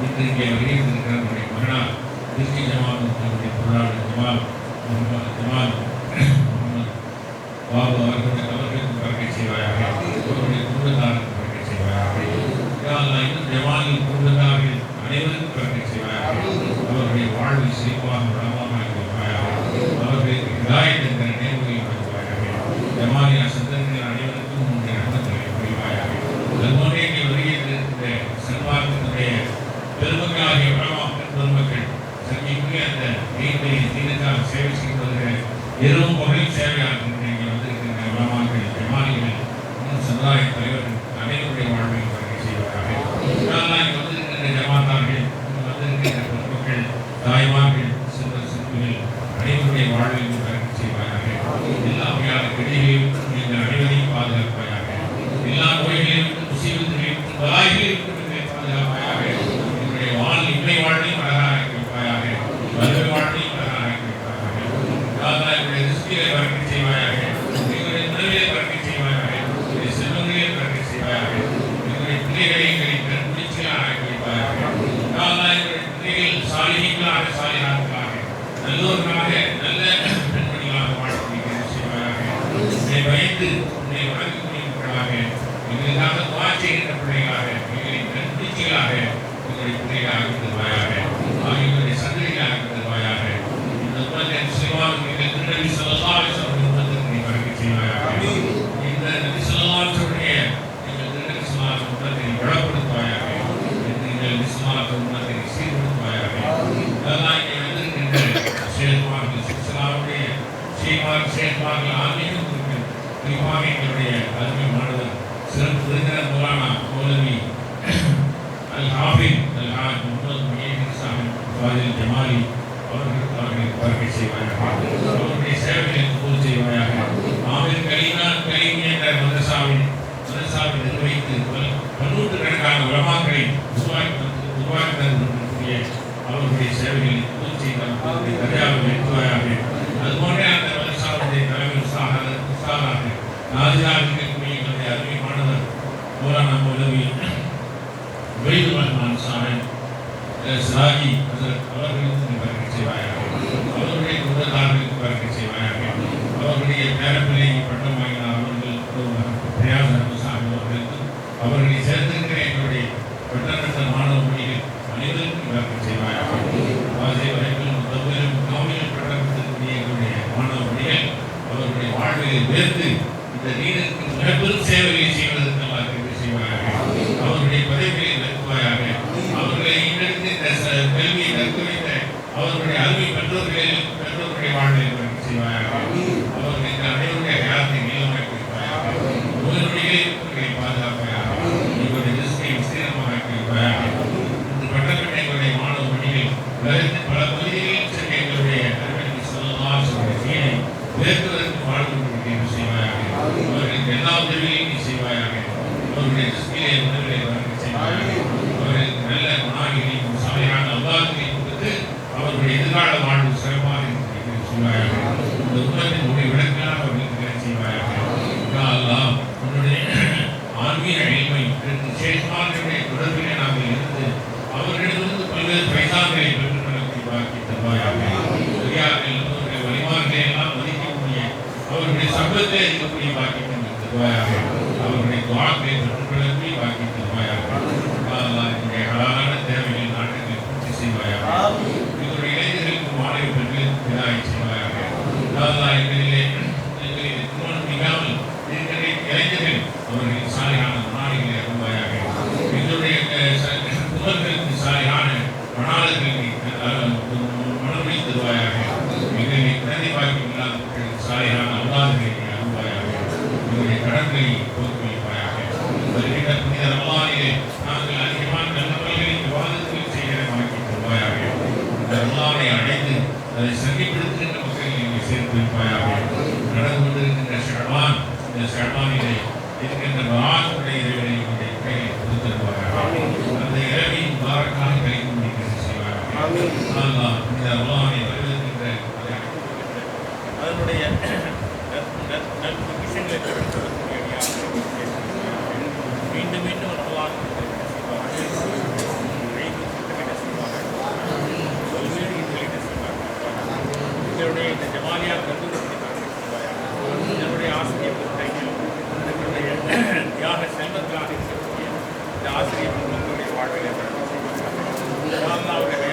இன்று இங்கே வெளியிருந்திருக்கிற நம்முடைய மகனார் திருச்சி ஜமால் அவருடைய பொருளாளர் ஜமால் முகமது பாபு அவர்களுக்கு பறக்கை செய்வாயாக. அவருடைய குடும்பத்தாருக்கு பறக்கை செய்வாயாக. இன்னும் ஜமாலின் குடும்பத்தார்கள் அனைவருக்கும் பிறகு செய்வாயாக. அவருடைய வாழ்வில் சிறப்பாக வளமாக இருப்பாயாக. அவர்களுக்கு ஹிதாயத் என்ற நேர்வழியை வழங்குவாயாக. ஜமாலியா சந்ததிகள் அனைவருக்கும் உன்னுடைய ரஹ்மத்தை புரிவாயாக. அதுபோன்றே இங்கே வருகின்ற சன்மார்க்கத்தினுடைய பெருமக்களாகிய உலமாக்கள் பெருமக்கள் சங்கிக்கு அந்த தீனுக்காக சேவை செய்து வருகிற இரவும் பகலும் சேவையாக இங்கே வந்திருக்கின்ற உலமாக்கள் ஜமாலிகள் சமுதாய தலைவர்கள் அனைவருடைய வாழ்வையும் வருகை செய்வார்கள். இங்கே வந்திருக்கின்ற ஜமாத்தார்கள் வந்திருக்கின்ற பெருமக்கள் தாய்மார்கள் சிறுவர் சிறுமிகள் அனைவருடைய வாழ்வையும் வருகை செய்வார்கள். எல்லா வகையான கெடிகளையும் நீங்கள் அனைவரையும் பாதுகாப்பாயாக. எல்லா நோய்களையும் முசீபத்துகளையும் பலாய்களையும் பாதுகாப்பாயாக. என்னுடைய இன்மை வாழ்வையும் அழகாக வைப்பாயாக. வறுமை வாழ்வையும் அழகாக வைப்பாயாக. என்னுடைய ரிஸ்கிகளை வரக்கை செய்வாயாக. எங்களுடைய உணவிலே வரக்கை செய்வாயாக. என்னுடைய செல்வங்களிலே வரக்கை செய்வாயாக. என்னுடைய பிள்ளைகளை எங்களின் முடிச்சுகளாக வைப்பாயாக. என்னுடைய பிள்ளைகள் சாலிகளாக சாலிகளாக நல்லோர்களாக நல்ல பெண்மணிகளாக வாழ்க்கை செய்வாயாக. என்னை பயந்து உன்னை வணங்கக்கூடியவர்களாக எங்களுக்காக துவா செய்கின்ற பிள்ளைகளாக எங்களின் நன்றிகளாக எங்களுடைய பிள்ளைகளாக தருவாயாக. ஆகியோருடைய சந்ததிகளாக தருவாயாக. இந்த உலகின் சிவாவுக்கு எங்கள் திருநபி ஸல்லல்லாஹு அலைஹி வஸல்லம் உம்மத்திற்கு வரக்கை செய்வாயாக. இந்த நபி ஸல்லல்லாஹு அலைஹி வஸல்லம் எங்கள் திருநபி ஸல்லல்லாஹு அலைஹி வஸல்லம் வளப்படுத்துவாயாக. எங்கள் இஸ்லாமிய உம்மத்தை சீர்படுத்துவாயாக. அதெல்லாம் இங்கே வந்திருக்கின்ற ஷேக்மார்கள் சிக்ஸலாவுடைய ஷேக்மார்கள் ஆன்மீகம் குறிப்பாக எங்களுடைய அருமை மாணவர் சிறப்பு விருந்தினர் மௌலானா மௌலவி அல்-ஹாஃபிஸ் அல்-ஹாஜ் முகமது முஹீதீன் சாஹிப் ஃபாதில் ஜமாலி அவர்களுக்கு வரக்கை செய்வாயாக. அவருடைய சேவைகளை கபூல் செய்வாயாக. ஆமீர் கலீம் என்ற மதரசாவை நிர்வகித்து பன்னூற்றுக்கணக்கான உலமாக்களை உருவாக்கி தரக்கூடிய அவர்களுடைய சேவைகளை கபூல் செய்தார். தர்ஜாவை உயர்த்துவாயாக. அதுபோன்ற அந்த மதரசாவுடைய தலைமை உஸ்தாதாக நாஜிராக இருக்கக்கூடிய எங்களுடைய அருமை மாணவர் மௌலானா மௌலவி உபைதுர் ரஹ்மான் சாஹிப் சிராஜி அவர்களுக்கு வரக்கை செய்வாயாக. அவருடைய குடும்பத்தார்களுக்கு வரக்கை செய்வாயாக. அவர்களுடைய பேரப்பிள்ளை பட்டம் வாங்கின அவர்கள் பிரயாஸ் அஹமது சாஹிப் அவர்களுக்கும் அவர்களை சேர்ந்திருக்கிற எங்களுடைய பட்டமன்ற மாணவ மொழிகள் அனைவருக்கும் வரக்கை செய்வாயாக. வாசிவர்கள் முதல்வரும் காமியில் பட்டமன்றக்கூடிய எங்களுடைய மாணவ மொழிகள் அவர்களுடைய வாழ்வை உயர்த்து இந்த நீருக்கு மிகப்பெரும் சேவைகளை செய்வதற்கு நல்லா செய்வாயாக. அவருடைய பதவிகளை நிறுத்துவாயாக. அவர்களை ஈண்டெடுத்து இந்த கல்வியை நிறுத்த அவர்களுடைய அருமை பெற்றோர்களுடைய வாழ்வை செய்வாயாக. அவர்களுக்கு அனைவருடைய காலத்தை நீளமாக்கி வைப்பாயாக. நோய்நொடிகளை பாதுகாப்பாயாக. இவருடைய ரிஸ்கை விசீரமாக வைப்பாயாக. இந்த பட்டப்பட்ட எங்களுடைய மாணவ மொழிகள் உலகத்தின் பல பகுதிகளில் சென்ற எங்களுடைய அருமை சொல்லி உயர்த்துவதற்கு வாழ்வு செய்வாயாக. அவர்களுக்கு எல்லா உதவிகளையும் செய்வாயாக. அவருடைய ரிஸ்கிலே உணவுகளை வழங்க செய்வாயாக. அவர்களுக்கு நல்ல குணாகிகளையும் சாலையான அல்லாஹ்களை கொடுத்து அவருடைய எதிர்கால வாழ்வு சிறப்பாக செய்வாயாக. இந்த உலகத்தின் விளக்காக அவர்களுக்கு செய்வாயாக. அல்லாஹ் உன்னுடைய ஆன்மீக எளிமை சேஷ்மார்களுடைய தொடர்பிலே நாங்கள் இருந்து அவர்களிடமிருந்து பல்வேறு பைசான்களை பெற்றுக்கொள்ளக்கூடிய பாக்கி தருவாயாக. பெரியார்கள் அவருடைய வழிமார்களை எல்லாம் மதிக்கக்கூடிய அவருடைய சம்பளத்தை இருக்கக்கூடிய பாக்கியம் தருவாயாக. அவருடைய துவாக்களை பெற்றுக்கொள்ளக்கூடிய பாக்கியம் தருவாயாக. என்னுடைய ஹலாலான தேவைகளை நாட்டுகளை பூர்த்தி செய்வாயாக. எங்களுடைய இளைஞர்களுக்கு மாணவி பெண்களுக்கு விதாய் செய்வாயாக. எங்களிலே திருமணம் இல்லாமல் இருக்கிற இளைஞர்கள் அவர்களின் சாலையான மணாளிகளை அருள்வாயாக. எங்களுடைய புகழ்களுக்கு சாலையான மணாளர்களுக்கு மனமொழி தருவாயாக. எங்களை குழந்தை பாக்கியம் இல்லாத சாலையான அல்லாதர்களை அருள்வாயாக. எங்களுடைய கடன்களை போக்கு வைப்பாயாக. வருகின்ற புனித ரமலானிலே நாங்கள் அதிகமான நல்லவர்களை விவாதத்தில் செய்கிற வாக்கி தருவாயாக. இந்த ரமலானை அடைந்து அதை சங்கிப்படுத்துகின்ற மக்கள் எங்களை சேர்த்து வைப்பாயாக. நடந்து கொண்டிருக்கின்ற ஷஅபான் இந்த ஷஅபானிலே இருக்கின்ற மகானுடைய இறைவனை எங்களுடைய கையை கொடுத்திருப்பாயாக. அந்த இரவின் பாரக்காக கழிக்க முடிக்கிறது செய்வாயாக. அல்லாஹ் இந்த ரமலானை வருவதற்கின்ற அதனுடைய விஷயங்களை மீண்டும் மீண்டும் ரமலான் இதனுடைய இந்த ஜமாலியா இதனுடைய ஆசிரியர் எங்களுடைய தியாக செல்வங்களாக இருக்கக்கூடிய இந்த ஆசிரியர் வாழ்விலை அல்லாஹ்வுடைய